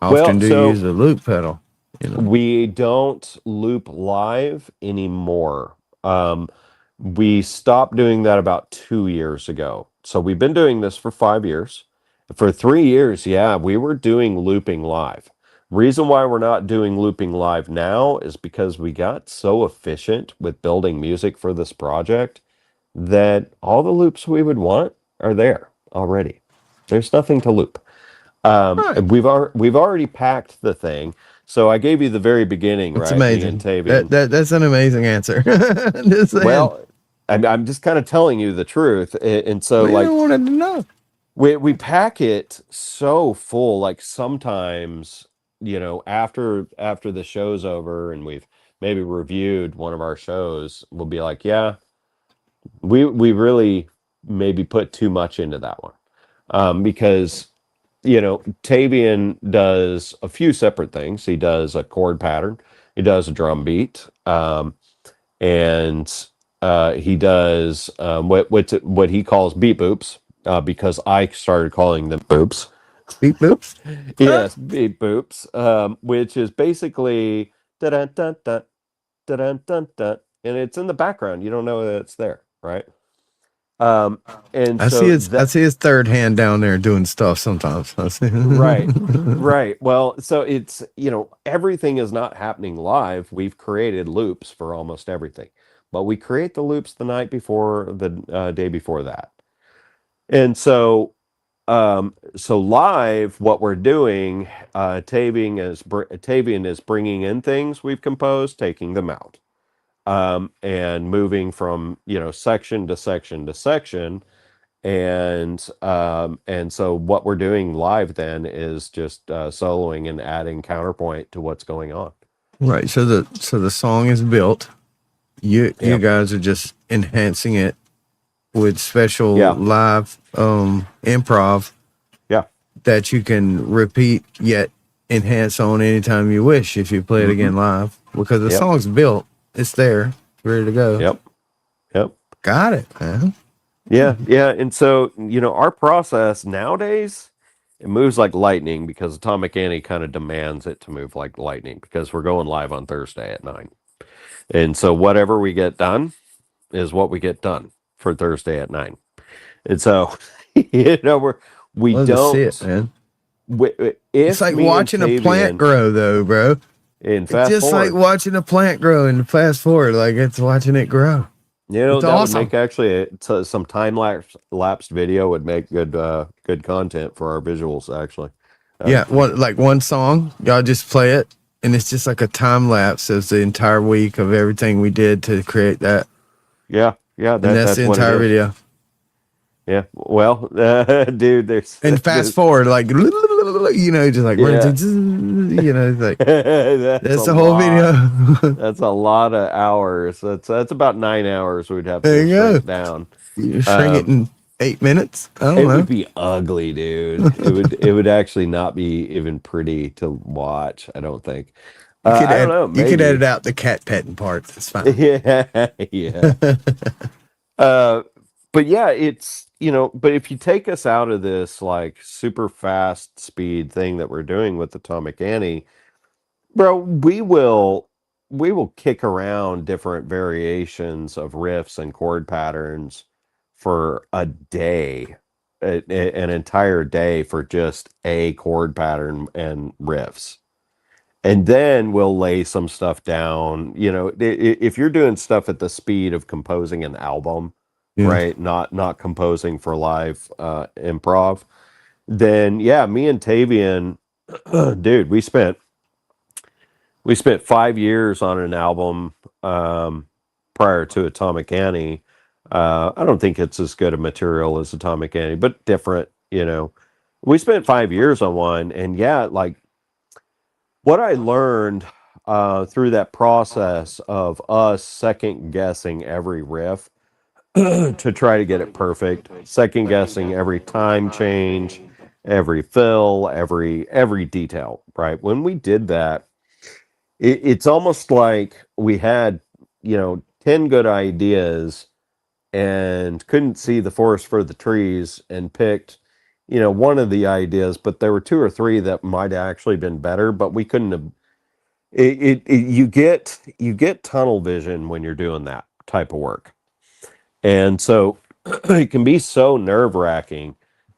often Well, do you so use the loop pedal? You know, we don't loop live anymore. We stopped doing that about 2 years ago. So we've been doing this for 5 years. For 3 years, yeah, we were doing looping live. Reason why we're not doing looping live now is because we got so efficient with building music for this project that all the loops we would want are there already. There's nothing to loop. right? We've already packed the thing. So I gave you the very beginning, It's right? Me and amazing. Tavian. That's an amazing answer. Just saying. Well, I'm just kind of telling you the truth. And so We like wanted to know. we pack it so full, like sometimes, after the show's over and we've maybe reviewed one of our shows, we'll be like, yeah, we really maybe put too much into that one. Because Tavian does a few separate things. He does a chord pattern, he does a drum beat, and he does what he calls beat boops, because I started calling them boops. Beep boops. Yes, beat boops, which is basically da dun dun dun da dun dun dun, and it's in the background. You don't know that it's there, right? Um, and I see so his I see his third hand down there doing stuff sometimes. I see. right. Right. Well, so it's, everything is not happening live. We've created loops for almost everything, but we create the loops the night before, the day before that. And so live, what we're doing, Tavian is bringing in things we've composed, taking them out, and moving from, section to section to section. And so what we're doing live then is just soloing and adding counterpoint to what's going on. Right. So the song is built. You Yep. guys are just enhancing it with special Yeah. live improv Yeah. that you can repeat yet enhance on anytime you wish if you play it again live, because the Yep. song's built. It's there, ready to go. Yep. Yep. Got it, man. Yeah. Yeah. And so, our process nowadays, it moves like lightning because Atomic Annie kind of demands it to move like lightning because we're going live on Thursday at 9. And so whatever we get done is what we get done for Thursday at 9. And so, we Love to see it, don't, man. if It's like me and watching a plant Tavian grow, though, bro. in It's fast just like forward, watching a plant grow and fast forward, like it's watching it grow. It's that would awesome. make actually some time lapsed video would make good content for our visuals actually. Yeah, one song, y'all just play it, and it's just like a time lapse of the entire week of everything we did to create that, Yeah, and that's the what it entire is. video. Yeah, well, dude, there's And fast forward, like just like Yeah. it's like that's a the whole lot. video. That's a lot of hours. That's about 9 hours we'd have There to you go. shrink down. You shrink it in 8 minutes. I It don't know. would be ugly, dude. It would actually not be even pretty to watch, I don't think. I don't know, You could maybe. edit out the cat petting parts. It's fine. Yeah, yeah. But yeah, it's, but if you take us out of this like super fast speed thing that we're doing with Atomic Annie, bro, we will kick around different variations of riffs and chord patterns for a day, an entire day for just a chord pattern and riffs. And then we'll lay some stuff down. If you're doing stuff at the speed of composing an album, Yeah. right? Not composing for live improv, then yeah, me and Tavian, dude, we spent 5 years on an album prior to Atomic Annie. I don't think it's as good a material as Atomic Annie, but different. We spent 5 years on one, and yeah, like what I learned through that process of us second guessing every riff to try to get it perfect, second guessing every time change, every fill, every detail. Right when we did that, it's almost like we had 10 good ideas and couldn't see the forest for the trees and picked one of the ideas, but there were two or three that might have actually been better, but we couldn't have. You get tunnel vision when you're doing that type of work, and so it can be so nerve-wracking,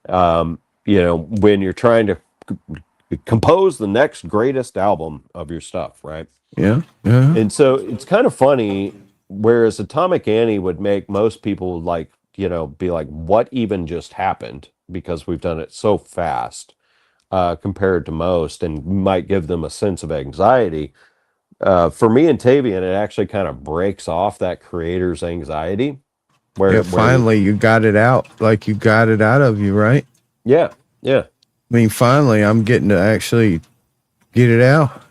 when you're trying to compose the next greatest album of your stuff, right? Yeah. Yeah. And so it's kind of funny, whereas Atomic Annie would make most people be like, what even just happened? Because we've done it so fast compared to most, and might give them a sense of anxiety. For me and Tavian, it actually kind of breaks off that creator's anxiety. Yeah, finally you got it out. Like, you got it out of you, right? Yeah, yeah. I mean, finally I'm getting to actually get it out.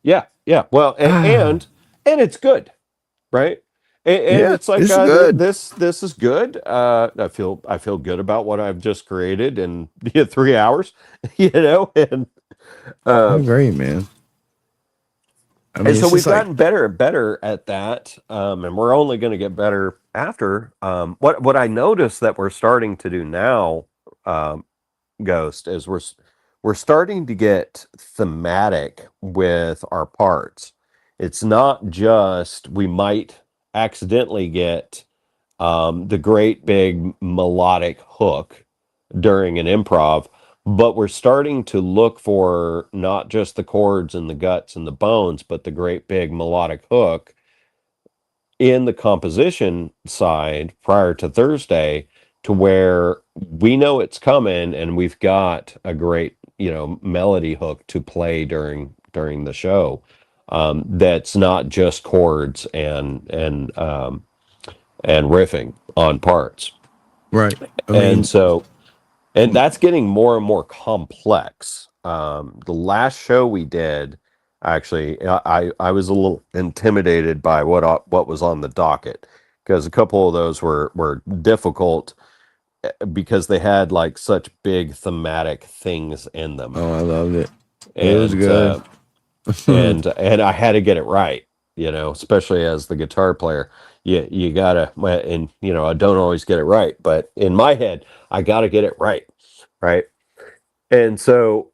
Yeah, yeah. Well, and it's good, right? And Yeah, it's like, it's good. this is good. I feel good about what I've just created in 3 hours, and I agree, man. I mean, and so it's we've just like, gotten better and better at that, and we're only going to get better after. What I noticed that we're starting to do now, Ghost, is we're starting to get thematic with our parts. It's not just we might accidentally get the great big melodic hook during an improv, but we're starting to look for not just the chords and the guts and the bones, but the great big melodic hook in the composition side prior to Thursday, to where we know it's coming and we've got a great, melody hook to play during the show. That's not just chords and riffing on parts. right. I And mean, so, and that's getting more and more complex. The last show we did, actually, I was a little intimidated by what was on the docket, because a couple of those were difficult, because they had like such big thematic things in them, oh, I loved it. It was and good. and I had to get it right, especially as the guitar player. You gotta, and I don't always get it right, but in my head, I gotta get it right, right? And so,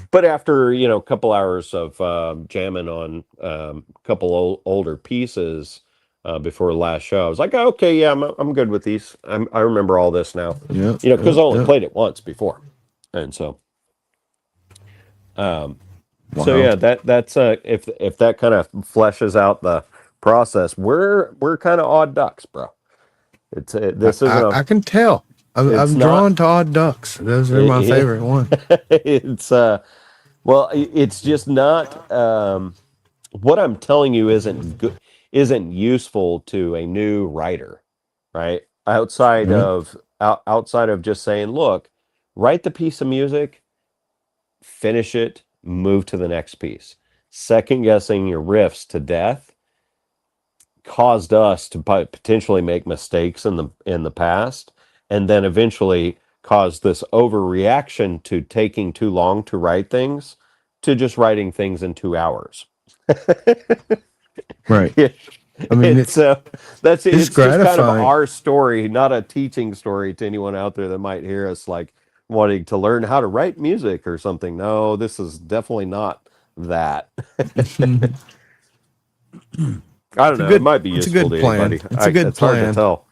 but after a couple hours of jamming on a couple older pieces before the last show, I was like, oh, okay, yeah, I'm good with these. I remember all this now, Yeah. because I only played it once before, and so. So Wow. yeah, that's if that kind of fleshes out the process, we're kind of odd ducks, bro. This isn't I can tell. it's I'm not drawn to odd ducks. Those are my it, favorite one. it's it's just not, what I'm telling you isn't good, isn't useful to a new writer, right? Yeah. Outside of just saying, look, write the piece of music, finish it, move to the next piece. Second guessing your riffs to death caused us to potentially make mistakes in the past, and then eventually caused this overreaction to taking too long to write things, to just writing things in 2 hours. Right. Yeah. I mean, And so it's it's just kind of gratifying. our story, not a teaching story to anyone out there that might hear us like wanting to learn how to write music or something. No, this is definitely not that. I don't know. It might be It's a useful good to plan. anybody. It's a good It's hard to plan. tell.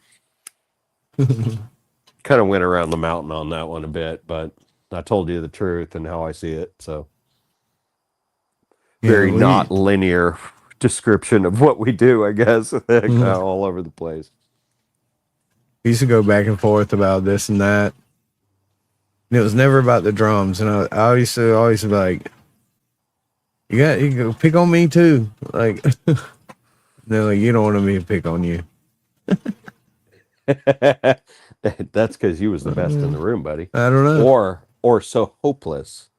Kind of went around the mountain on that one a bit, but I told you the truth and how I see it. So Yeah, very not linear description of what we do, I guess. Kind of all over the place. we used to go back and forth about this and that. And it was never about the drums. And I used to always be like, you go pick on me too. Like, they're like, you don't want me to pick on you. That's because you was the best in the room, buddy. I don't know. Or so hopeless.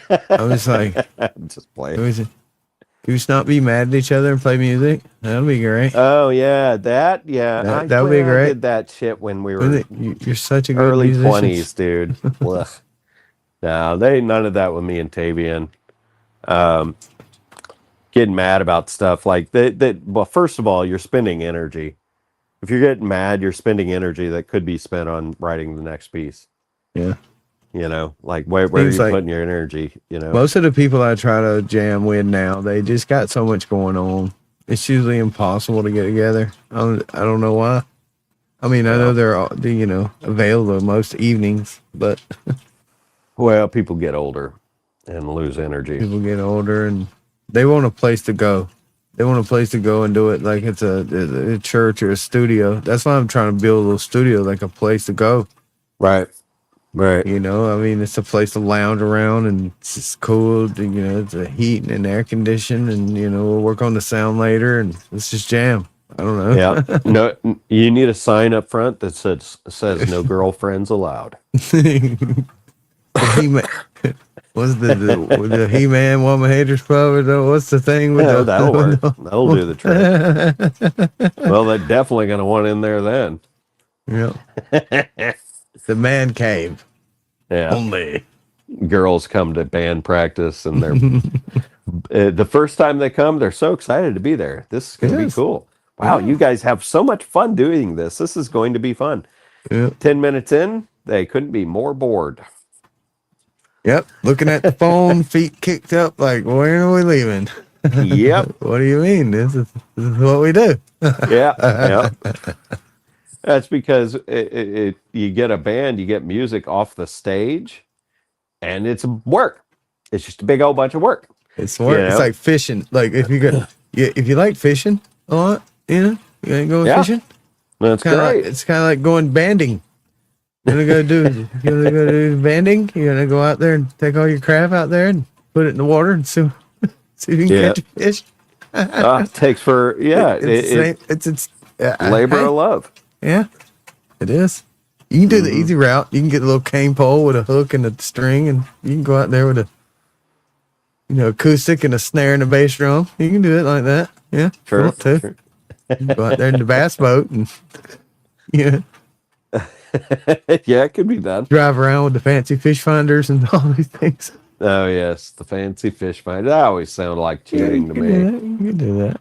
I was like, just playing. can we just not be mad at each other and play music? That'll be great. Oh yeah, that would be great. I did that shit when we were You're such a good early musician. 20s, dude. Ugh. No, they ain't none of that with me and Tavian. Getting mad about stuff like that. Well, first of all, you're spending energy. If you're getting mad, you're spending energy that could be spent on writing the next piece. Yeah. You know, like where are Seems you like putting your energy? You know, most of the people I try to jam with now, they just got so much going on. It's usually impossible to get together. I don't know why. I mean, I know you know, available most evenings, but well, people get older and lose energy. people get older and they want a place to go. They want a place to go and do it like it's a church or a studio. That's why I'm trying to build a little studio, like a place to go. Right. Right. You know, I mean, it's a place to lounge around and it's just cool. You know, it's a heat and air condition, and you know, we'll work on the sound later and let's just jam. I don't know. Yeah. No, you need a sign up front that says no girlfriends allowed. He-Man, what's the He-Man Woman Haters Club? What's the thing with Yeah, that'll work. That'll do the trick. Well, they're definitely going to want in there then. Yeah. The man cave. Yeah. Only. Girls come to band practice and they're the first time they come, they're so excited to be there. This is going to be cool. Wow, you guys have so much fun doing this. This is going to be fun. Yep. 10 minutes in, they couldn't be more bored. Yep. Looking at the phone, feet kicked up, like, when are we leaving? Yep. What do you mean? This is what we do. Yeah. Yeah. That's because you get a band, you get music off the stage, and it's work. It's just a big old bunch of work. It's work. You know? It's like fishing. Like if you like fishing a lot, you know, you ain't going fishing. That's great. It's kind of like going banding. You're gonna go do banding. You're gonna go out there and take all your crap out there and put it in the water and see if you can catch a fish. It takes for it's labor of love. Yeah, it is. You can do the easy route. You can get a little cane pole with a hook and a string, and you can go out there with a, you know, acoustic and a snare and a bass drum. You can do it like that. Yeah, sure. Want to. Sure. You can go out there in the bass boat and yeah, yeah, it could be done. Drive around with the fancy fish finders and all these things. Oh yes, the fancy fish finder. That always sounded like cheating to me. You can do that.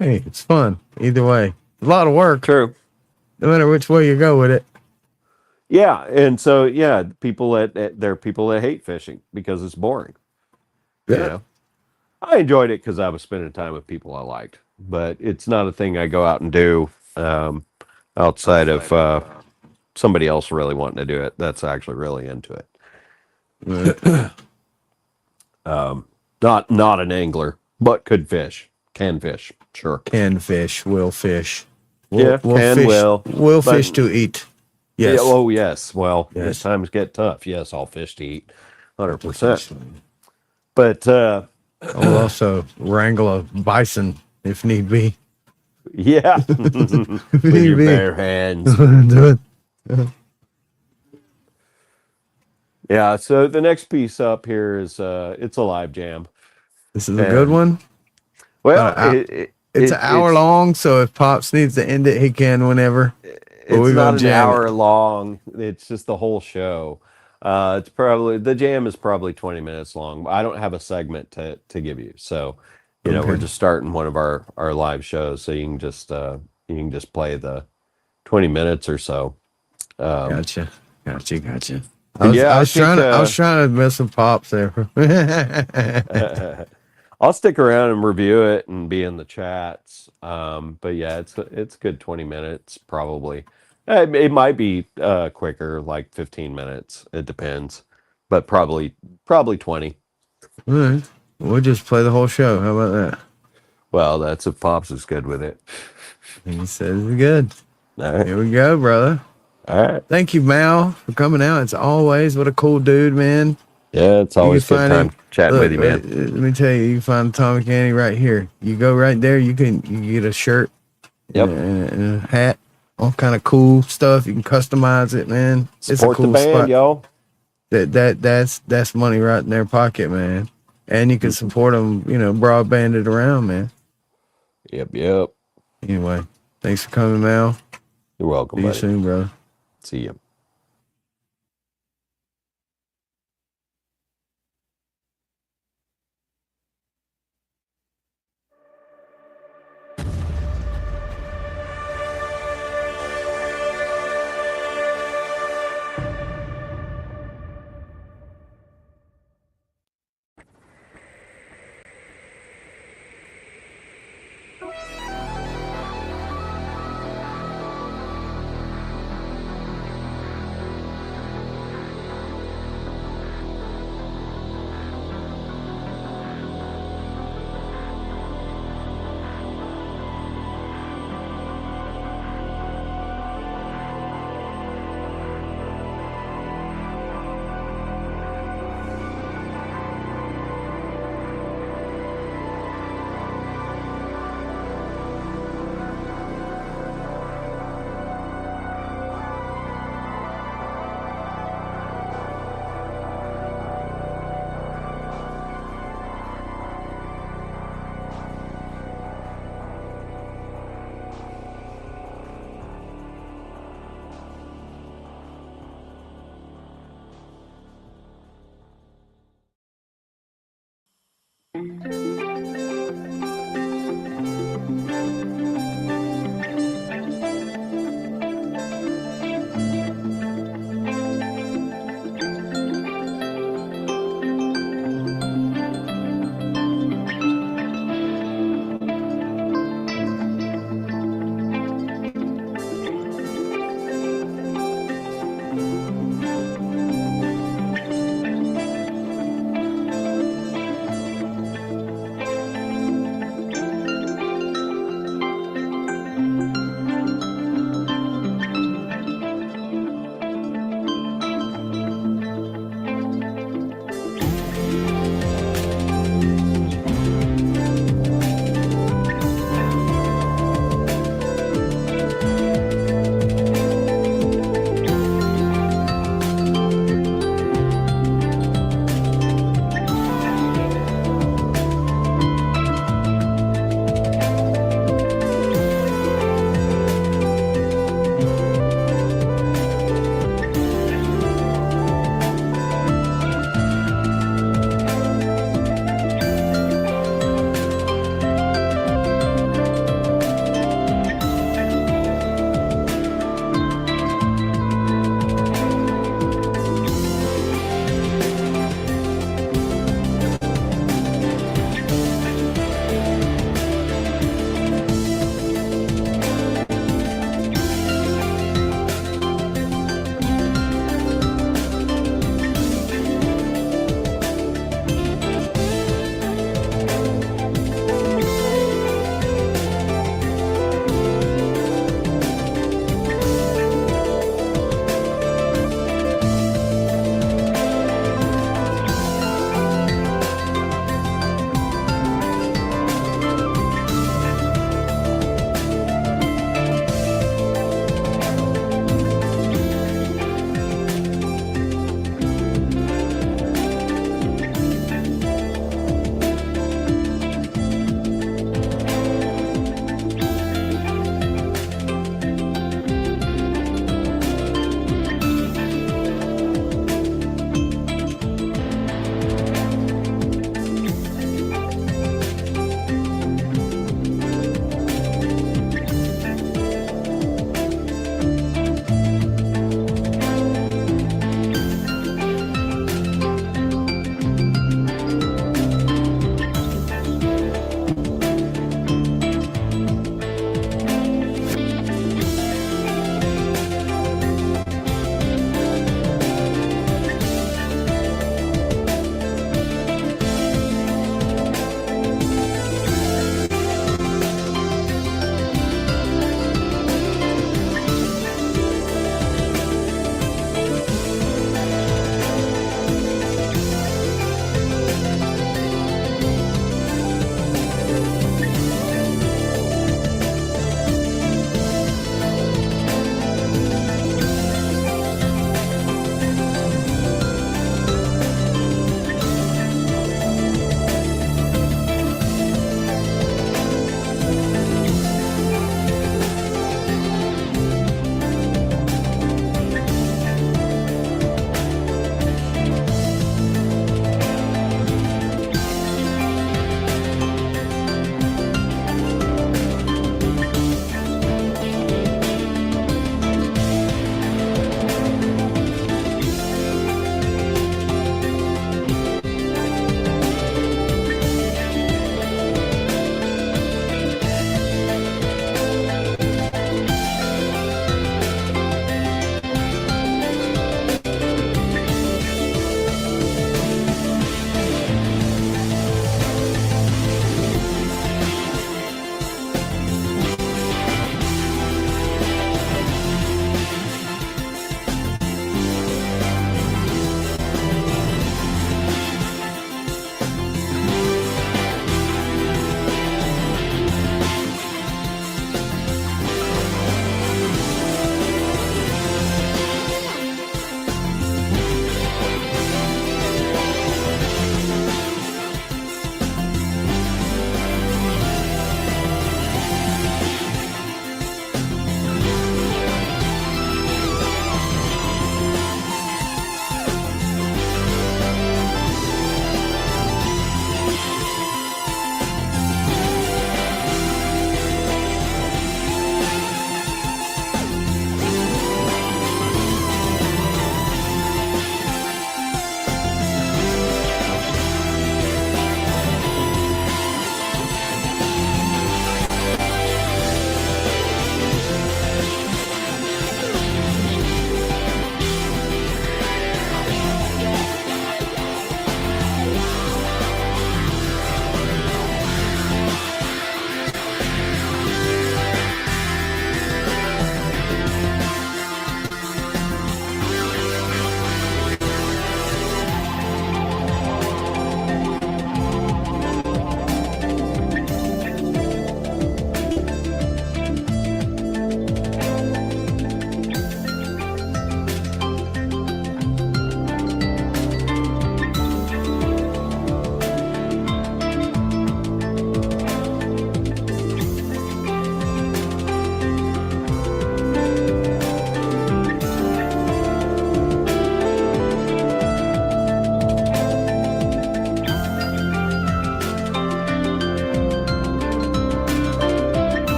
Hey, it's fun either way. A lot of work. True. No matter which way you go with it. Yeah, and so there are people that hate fishing because it's boring. Yeah. You know? I enjoyed it because I was spending time with people I liked, but it's not a thing I go out and do outside of somebody else really wanting to do it. That's actually really into it. Right. Not an angler, but could fish, can fish, sure. Can fish, will fish. Will Fish to eat. Yes. Yeah, oh, yes. Well, yes. As times get tough, yes, I'll fish to eat, 100%. But I'll also wrangle a bison if need be. Yeah, with your bare hands. Do it. Yeah. So the next piece up here is it's a live jam. This is a good one. Well, it's an hour long, so if Pops needs to end it, he can whenever. It's not an hour long. It's just the whole show. The jam is probably 20 minutes long. I don't have a segment to give you, so you know we're just starting one of our live shows, so you can just play the 20 minutes or so. Gotcha. I was trying to mess with Pops there. I'll stick around and review it and be in the chats. But yeah, it's a good 20 minutes probably. It might be quicker, like 15 minutes. It depends, but probably 20. All right. We'll just play the whole show. How about that? Well, that's if Pops is good with it. He says it's good. All right. Here we go, brother. All right. Thank you, Mal, for coming out. It's always what a cool dude, man. Yeah, it's always good time chatting with you, man. Let me tell you, you can find Atomic Annie right here. You go right there, you get a shirt, and a hat, all kind of cool stuff. You can customize it, man. Support the band, spot. Y'all. That's money right in their pocket, man. And you can support them, you know, broadbanded around, man. Yep. Anyway, thanks for coming, Mal. You're welcome, See you buddy. soon, brother. See you.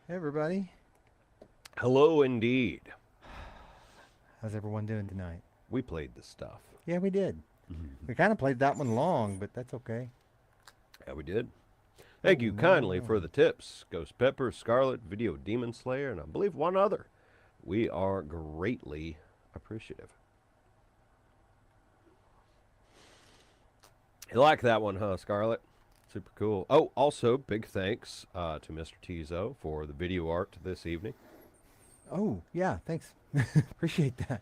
Hey everybody. Hello, indeed. How's everyone doing tonight? We played this stuff. Yeah, we did. We kind of played that one long, but that's okay. Yeah, we did. Thank you kindly for the tips. Ghost Pepper, Scarlet, Video Demon Slayer, and I believe one other. We are greatly appreciative. You like that one, huh, Scarlet? Super cool. Oh, also, big thanks to Mr. Tizo for the video art this evening. Oh, yeah, thanks. Appreciate that.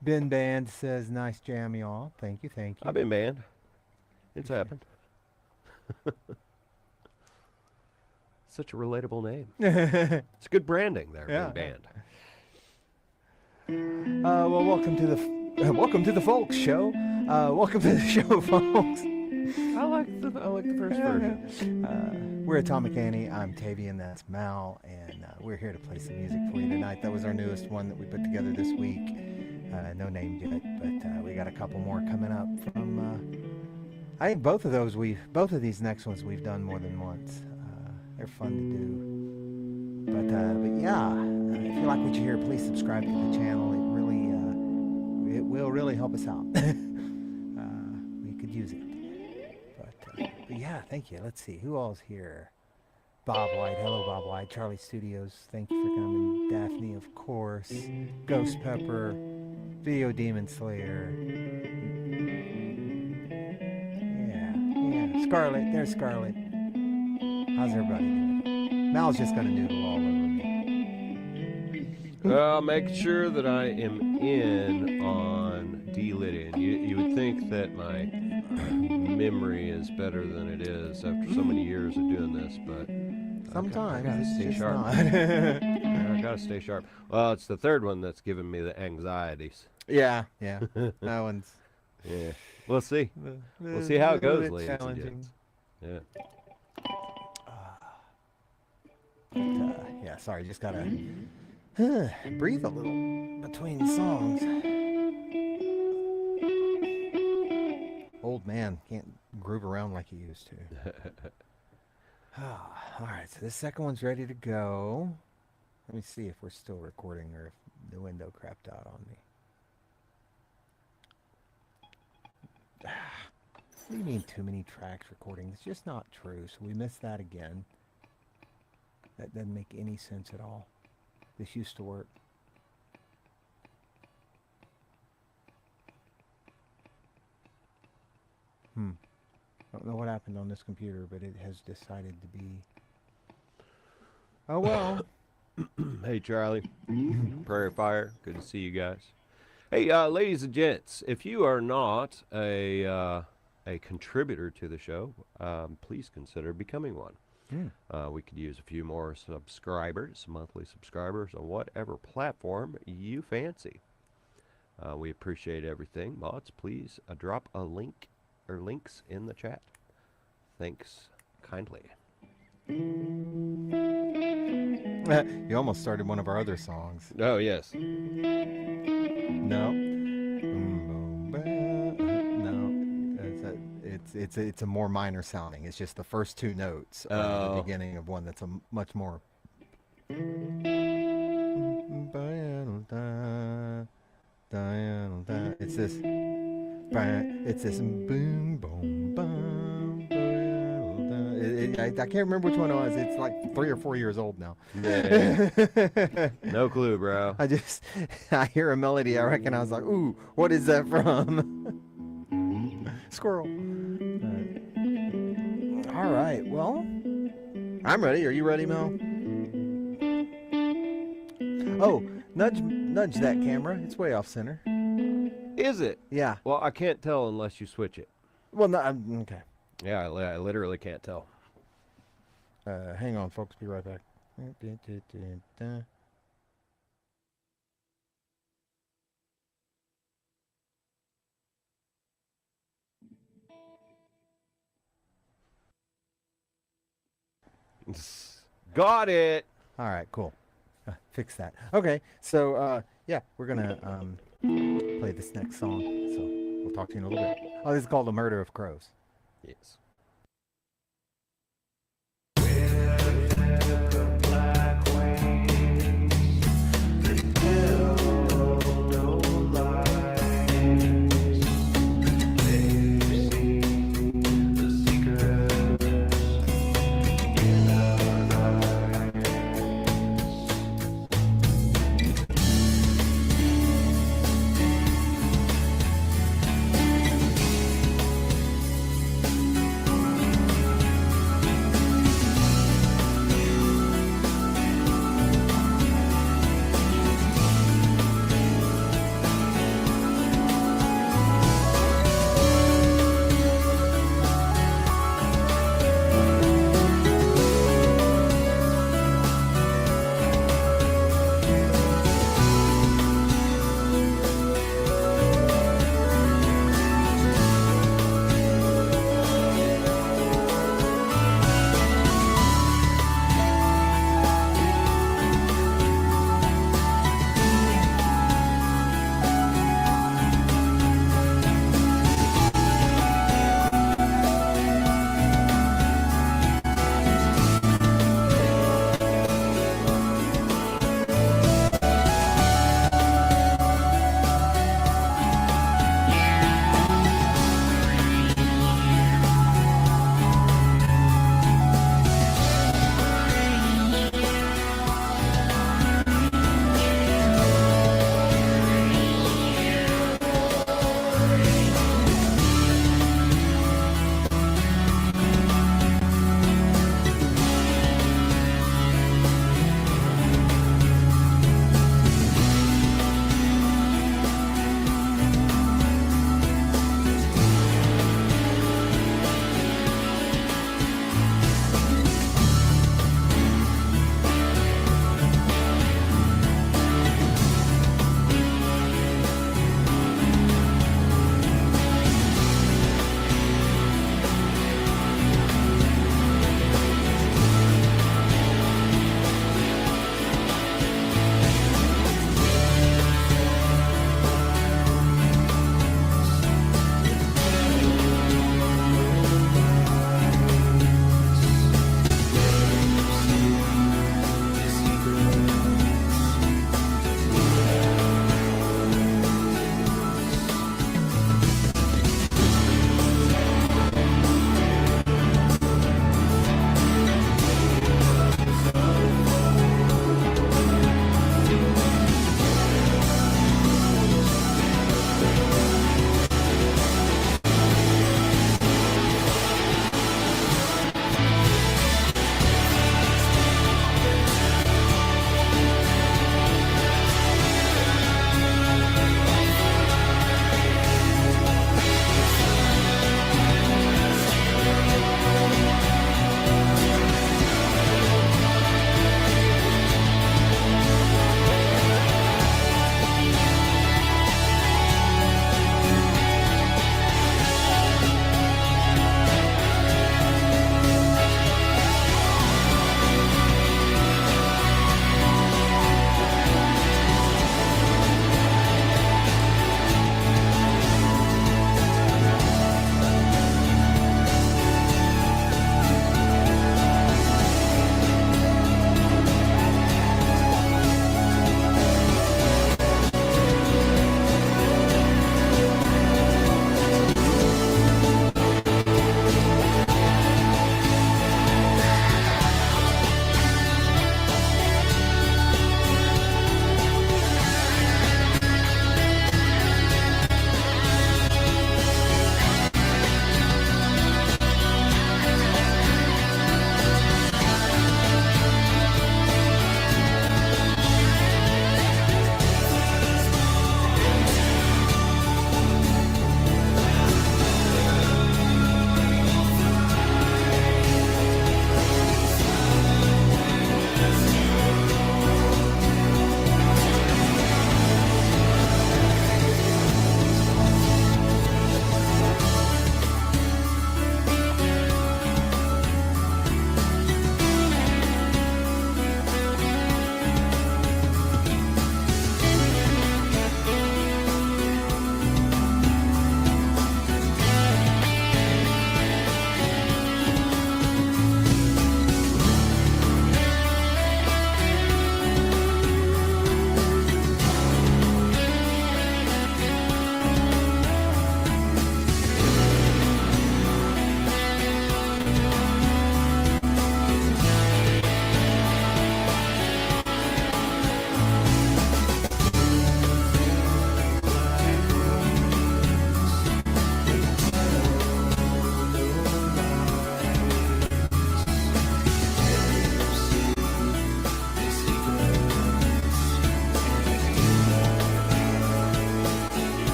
Ben Band says, nice jam, y'all. Thank you, thank you. I've been banned. It's happened. Such a relatable name. It's good branding there, Yeah. Been banned. Well, welcome to the folks show. Welcome to the show, folks. I like the first version. We're Atomic Annie. I'm Tavian. That's Mal, and we're here to play some music for you tonight. That was our newest one that we put together this week. No name yet, but we got a couple more coming up from. I think both of these next ones we've done more than once. They're fun to do. But yeah, if you like what you hear, please subscribe to the channel. It will really help us out. We could use it. But yeah, thank you. Let's see who all's here. Bob White, hello Bob White. Charlie Studios, thank you for coming. Daphne, of course. Ghost Pepper, Video Demon Slayer. Yeah. Scarlet, there's Scarlet. How's everybody doing? Mal's just gonna noodle all over me. Well, make sure that I am in on D-Lydian. You would think that my memory is better than it is after so many years of doing this, but Sometimes I gotta it's stay just sharp. not. I gotta stay sharp. Well, it's the third one that's giving me the anxieties. Yeah. That one's Yeah, we'll see. We'll see how it goes, bit ladies and challenging. gents. Yeah. Yeah, sorry, just gotta breathe a little between songs. Old man can't groove around like he used to. All right, so this second one's ready to go. Let me see if we're still recording or if the window crapped out on me. What do you mean too many tracks recording? It's just not true, so we missed that again. That doesn't make any sense at all. This used to work. I don't know what happened on this computer, but it has decided to be... Oh, well. Hey, Charlie. Prairie Fire. Good to see you guys. Hey, ladies and gents, if you are not a contributor to the show, please consider becoming one. We could use a few more subscribers, monthly subscribers, on whatever platform you fancy. We appreciate everything. Mods, please drop a link or links in the chat. Thanks kindly. You almost started one of our other songs. Oh, yes. No. No. It's a more minor sounding. It's just the first two notes are the beginning of one that's a much more... It's this boom boom boom. I can't remember which one it was. It's like 3 or 4 years old now. Yeah. No clue, bro. I hear a melody I recognize. Like, ooh, what is that from? Squirrel. All right. Well, I'm ready. Are you ready, Mel? Oh, nudge that camera. It's way off center. Is it? Yeah. Well, I can't tell unless you switch it. Well, no. Okay. Yeah, I literally can't tell. Hang on, folks. Be right back. Got it. All right, cool. Fix that. Okay, so yeah, we're gonna play this next song. So we'll talk to you in a little bit. Oh, this is called "The Murder of Crows." Yes. Well,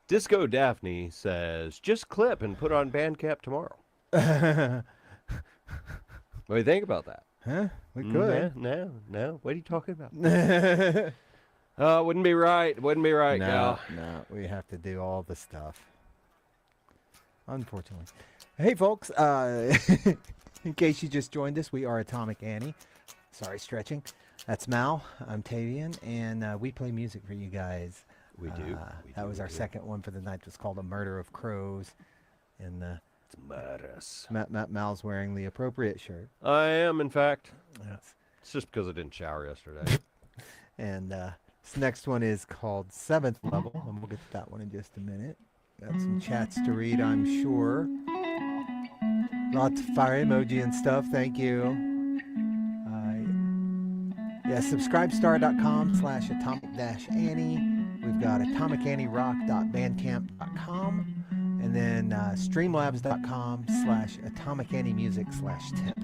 Disco Daphne says, just clip and put on Bandcamp tomorrow. What do you think about that? Huh? We could. No. What are you talking about? Wouldn't be right. Wouldn't be right, gal. No, we have to do all the stuff. Unfortunately. Hey, folks. In case you just joined us, we are Atomic Annie. Sorry, stretching. That's Mal. I'm Tavian, and we play music for you guys. We do. That was our second one for the night. It was called A Murder of Crows. And It's murders. Mal's wearing the appropriate shirt. I am, in fact. Yes. It's just because I didn't shower yesterday. And this next one is called Seventh Level, and we'll get to that one in just a minute. Got some chats to read, I'm sure. Lots of fire emoji and stuff. Thank you. Yeah, subscribestar.com/atomic-annie. We've got atomicannierock.bandcamp.com. And then streamlabs.com/atomicanniemusic/tip.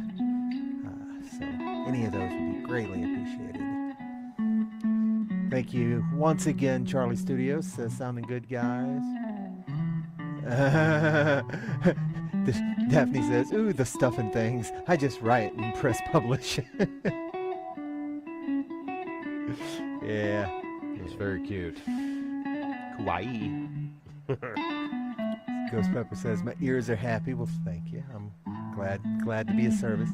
So any of those would be greatly appreciated. Thank you once again, Charlie Studios. Sounding good, guys. Daphne says, ooh, the stuff and things. I just write and press publish. Yeah. It's very cute. Kawaii. Ghost Pepper says, my ears are happy. Well, thank you. I'm glad to be of service.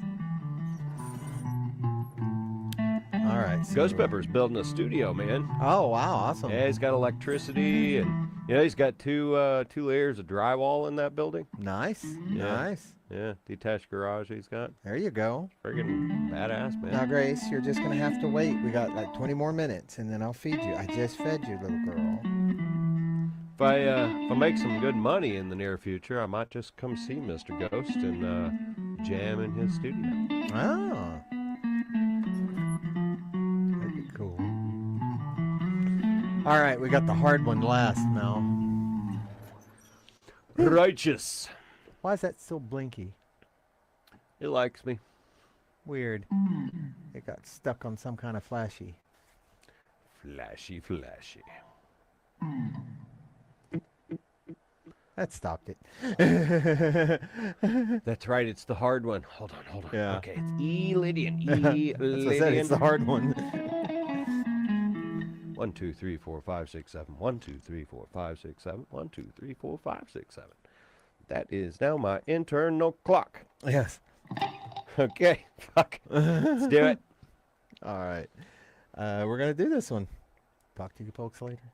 All right. So Ghost Pepper's building a studio, man. Oh, wow. Awesome. Yeah, he's got electricity, and he's got two layers of drywall in that building. Nice. Yeah. Nice. Yeah, detached garage he's got. There you go. Friggin' badass, man. Now, Grace, you're just going to have to wait. We got like 20 more minutes, and then I'll feed you. I just fed you, little girl. If I make some good money in the near future, I might just come see Mr. Ghost and jam in his studio. Oh. That'd be cool. All right, we got the hard one last, Mel. Righteous. Why is that so blinky? It likes me. Weird. It got stuck on some kind of flashy. Flashy. That stopped it. That's right, it's the hard one. Hold on. Yeah. Okay, it's E Lydian. That's what I said, it's the hard one. 1, 2, 3, 4, 5, 6, 7. 1, 2, 3, 4, 5, 6, 7. 1, 2, 3, 4, 5, 6, 7. That is now my internal clock. Yes. Okay, fuck. Let's do it. All right. We're going to do this one. Talk to you folks later.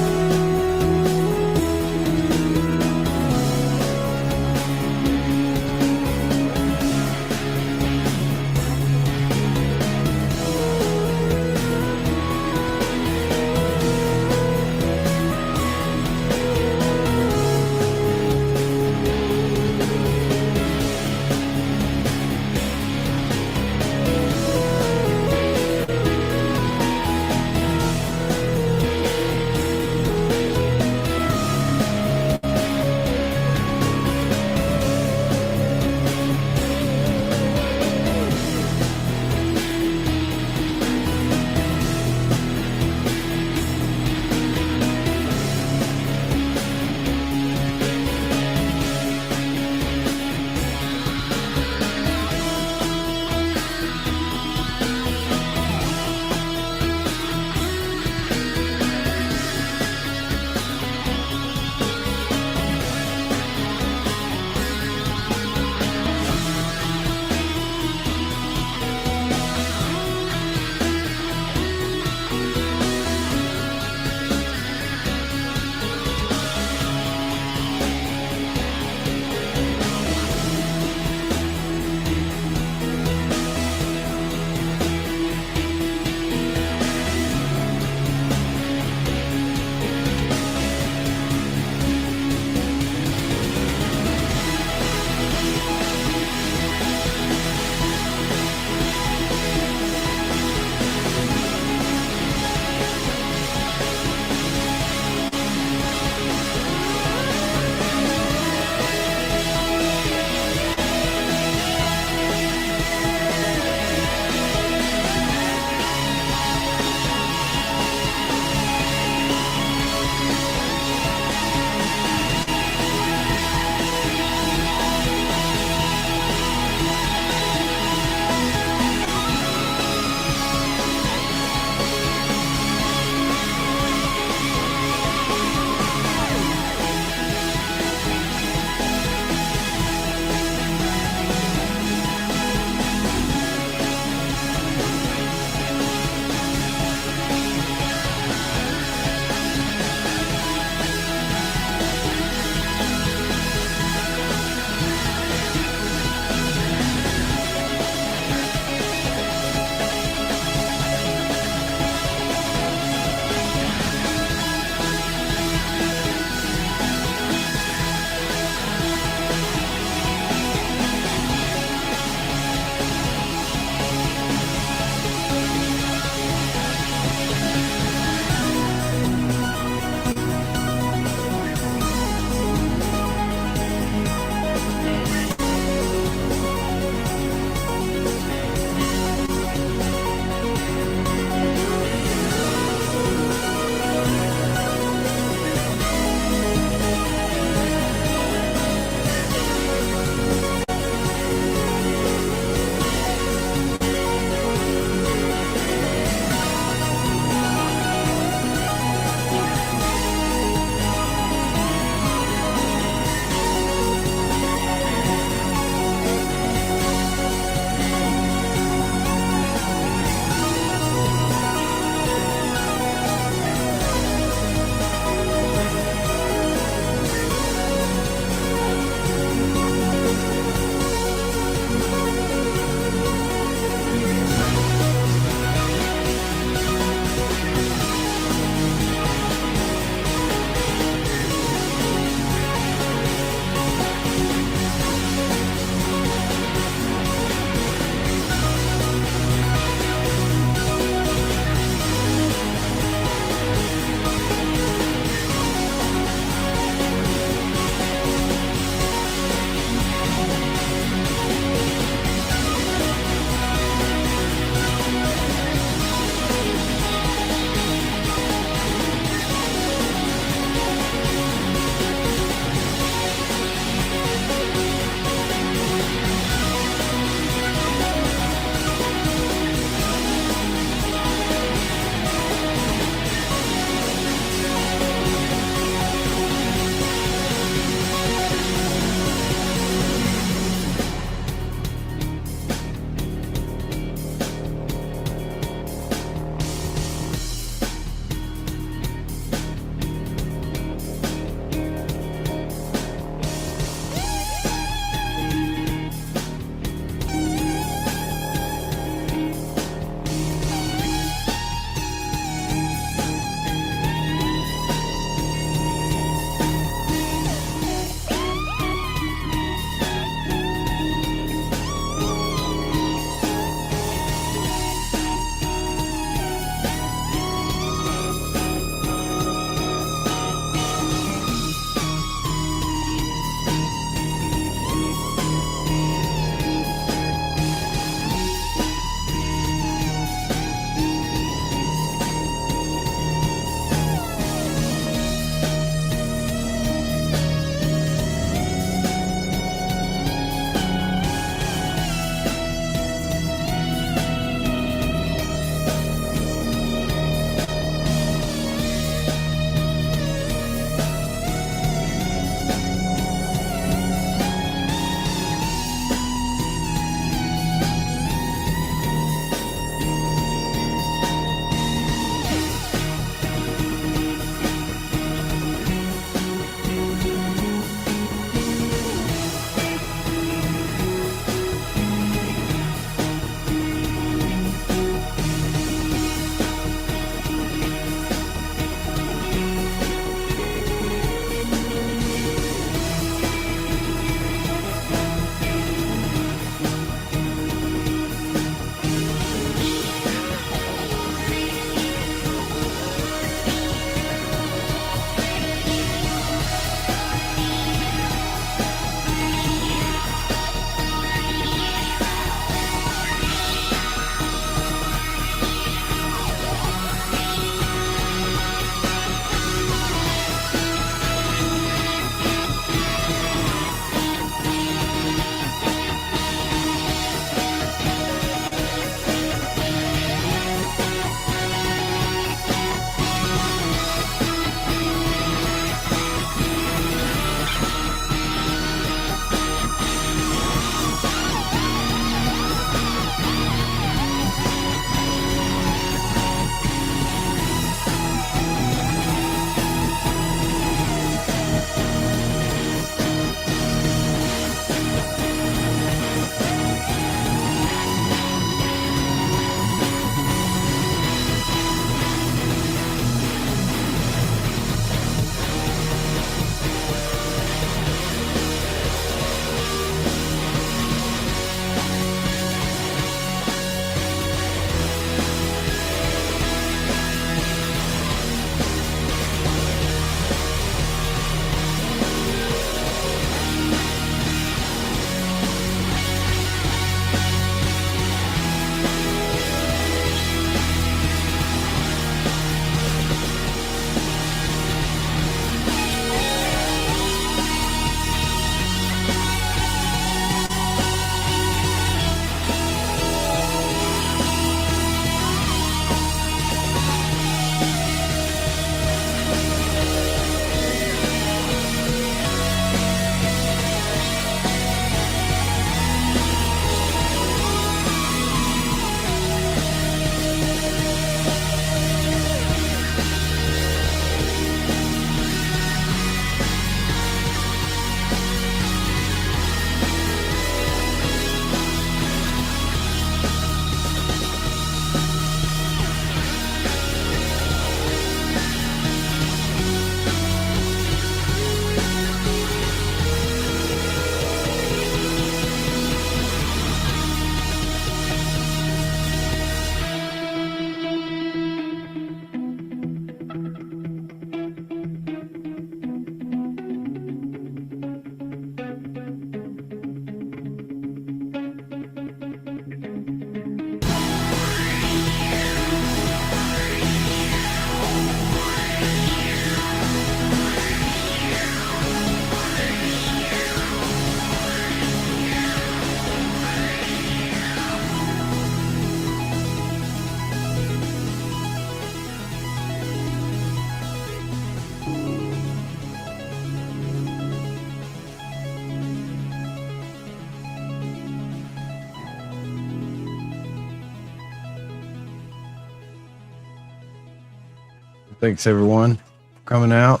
Thanks everyone for coming out.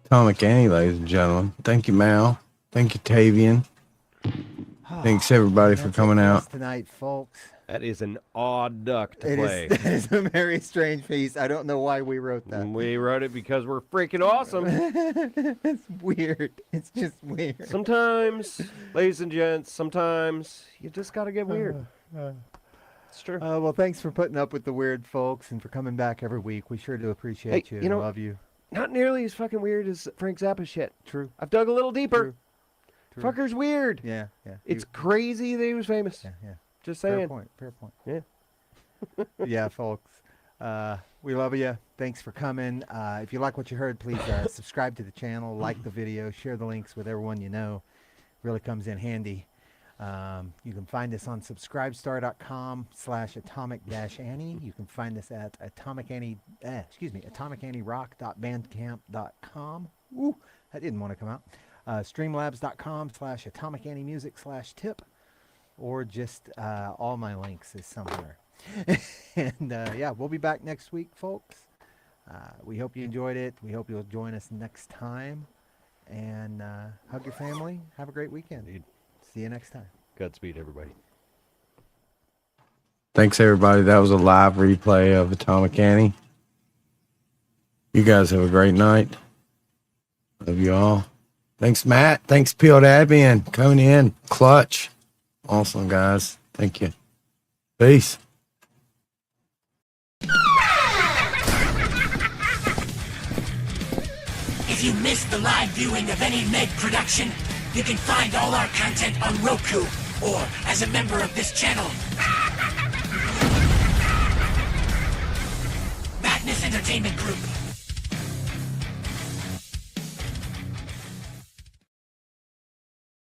Atomic Annie, ladies and gentlemen. Thank you, Mal. Thank you, Tavian. Thanks everybody for coming out tonight, folks. That is an odd duck to It play. is, that is a very strange piece. I don't know why we wrote that. We wrote it because we're freaking awesome. It's weird. It's just weird. Sometimes, ladies and gents, sometimes you just got to get weird. It's true. Well, thanks for putting up with the weird, folks, and for coming back every week. We sure do appreciate you. You know, love you. Not nearly as fucking weird as Frank Zappa shit. True. I've dug a little deeper. True. Fucker's weird. Yeah. It's crazy that he was famous. Yeah. Just saying. Fair point. Yeah. Yeah, folks. We love you. Thanks for coming. If you like what you heard, please subscribe to the channel, like the video, share the links with everyone you know. Really comes in handy. You can find us on subscribestar.com/atomic-annie. You can find us at atomicannierock.bandcamp.com. Ooh, that didn't want to come out. Streamlabs.com/atomicanniemusic/tip. Or just all my links is somewhere. And yeah, we'll be back next week, folks. We hope you enjoyed it. We hope you'll join us next time. And hug your family. Have a great weekend. Indeed. See you next time. Godspeed, everybody. Thanks, everybody. That was a live replay of Atomic Annie. You guys have a great night. Love you all. Thanks, Matt. Thanks, Peeled Admin, coming in. Clutch. Awesome, guys. Thank you. Peace. If you missed the live viewing of any Meg production, you can find all our content on Roku or as a member of this channel. Madness Entertainment Group.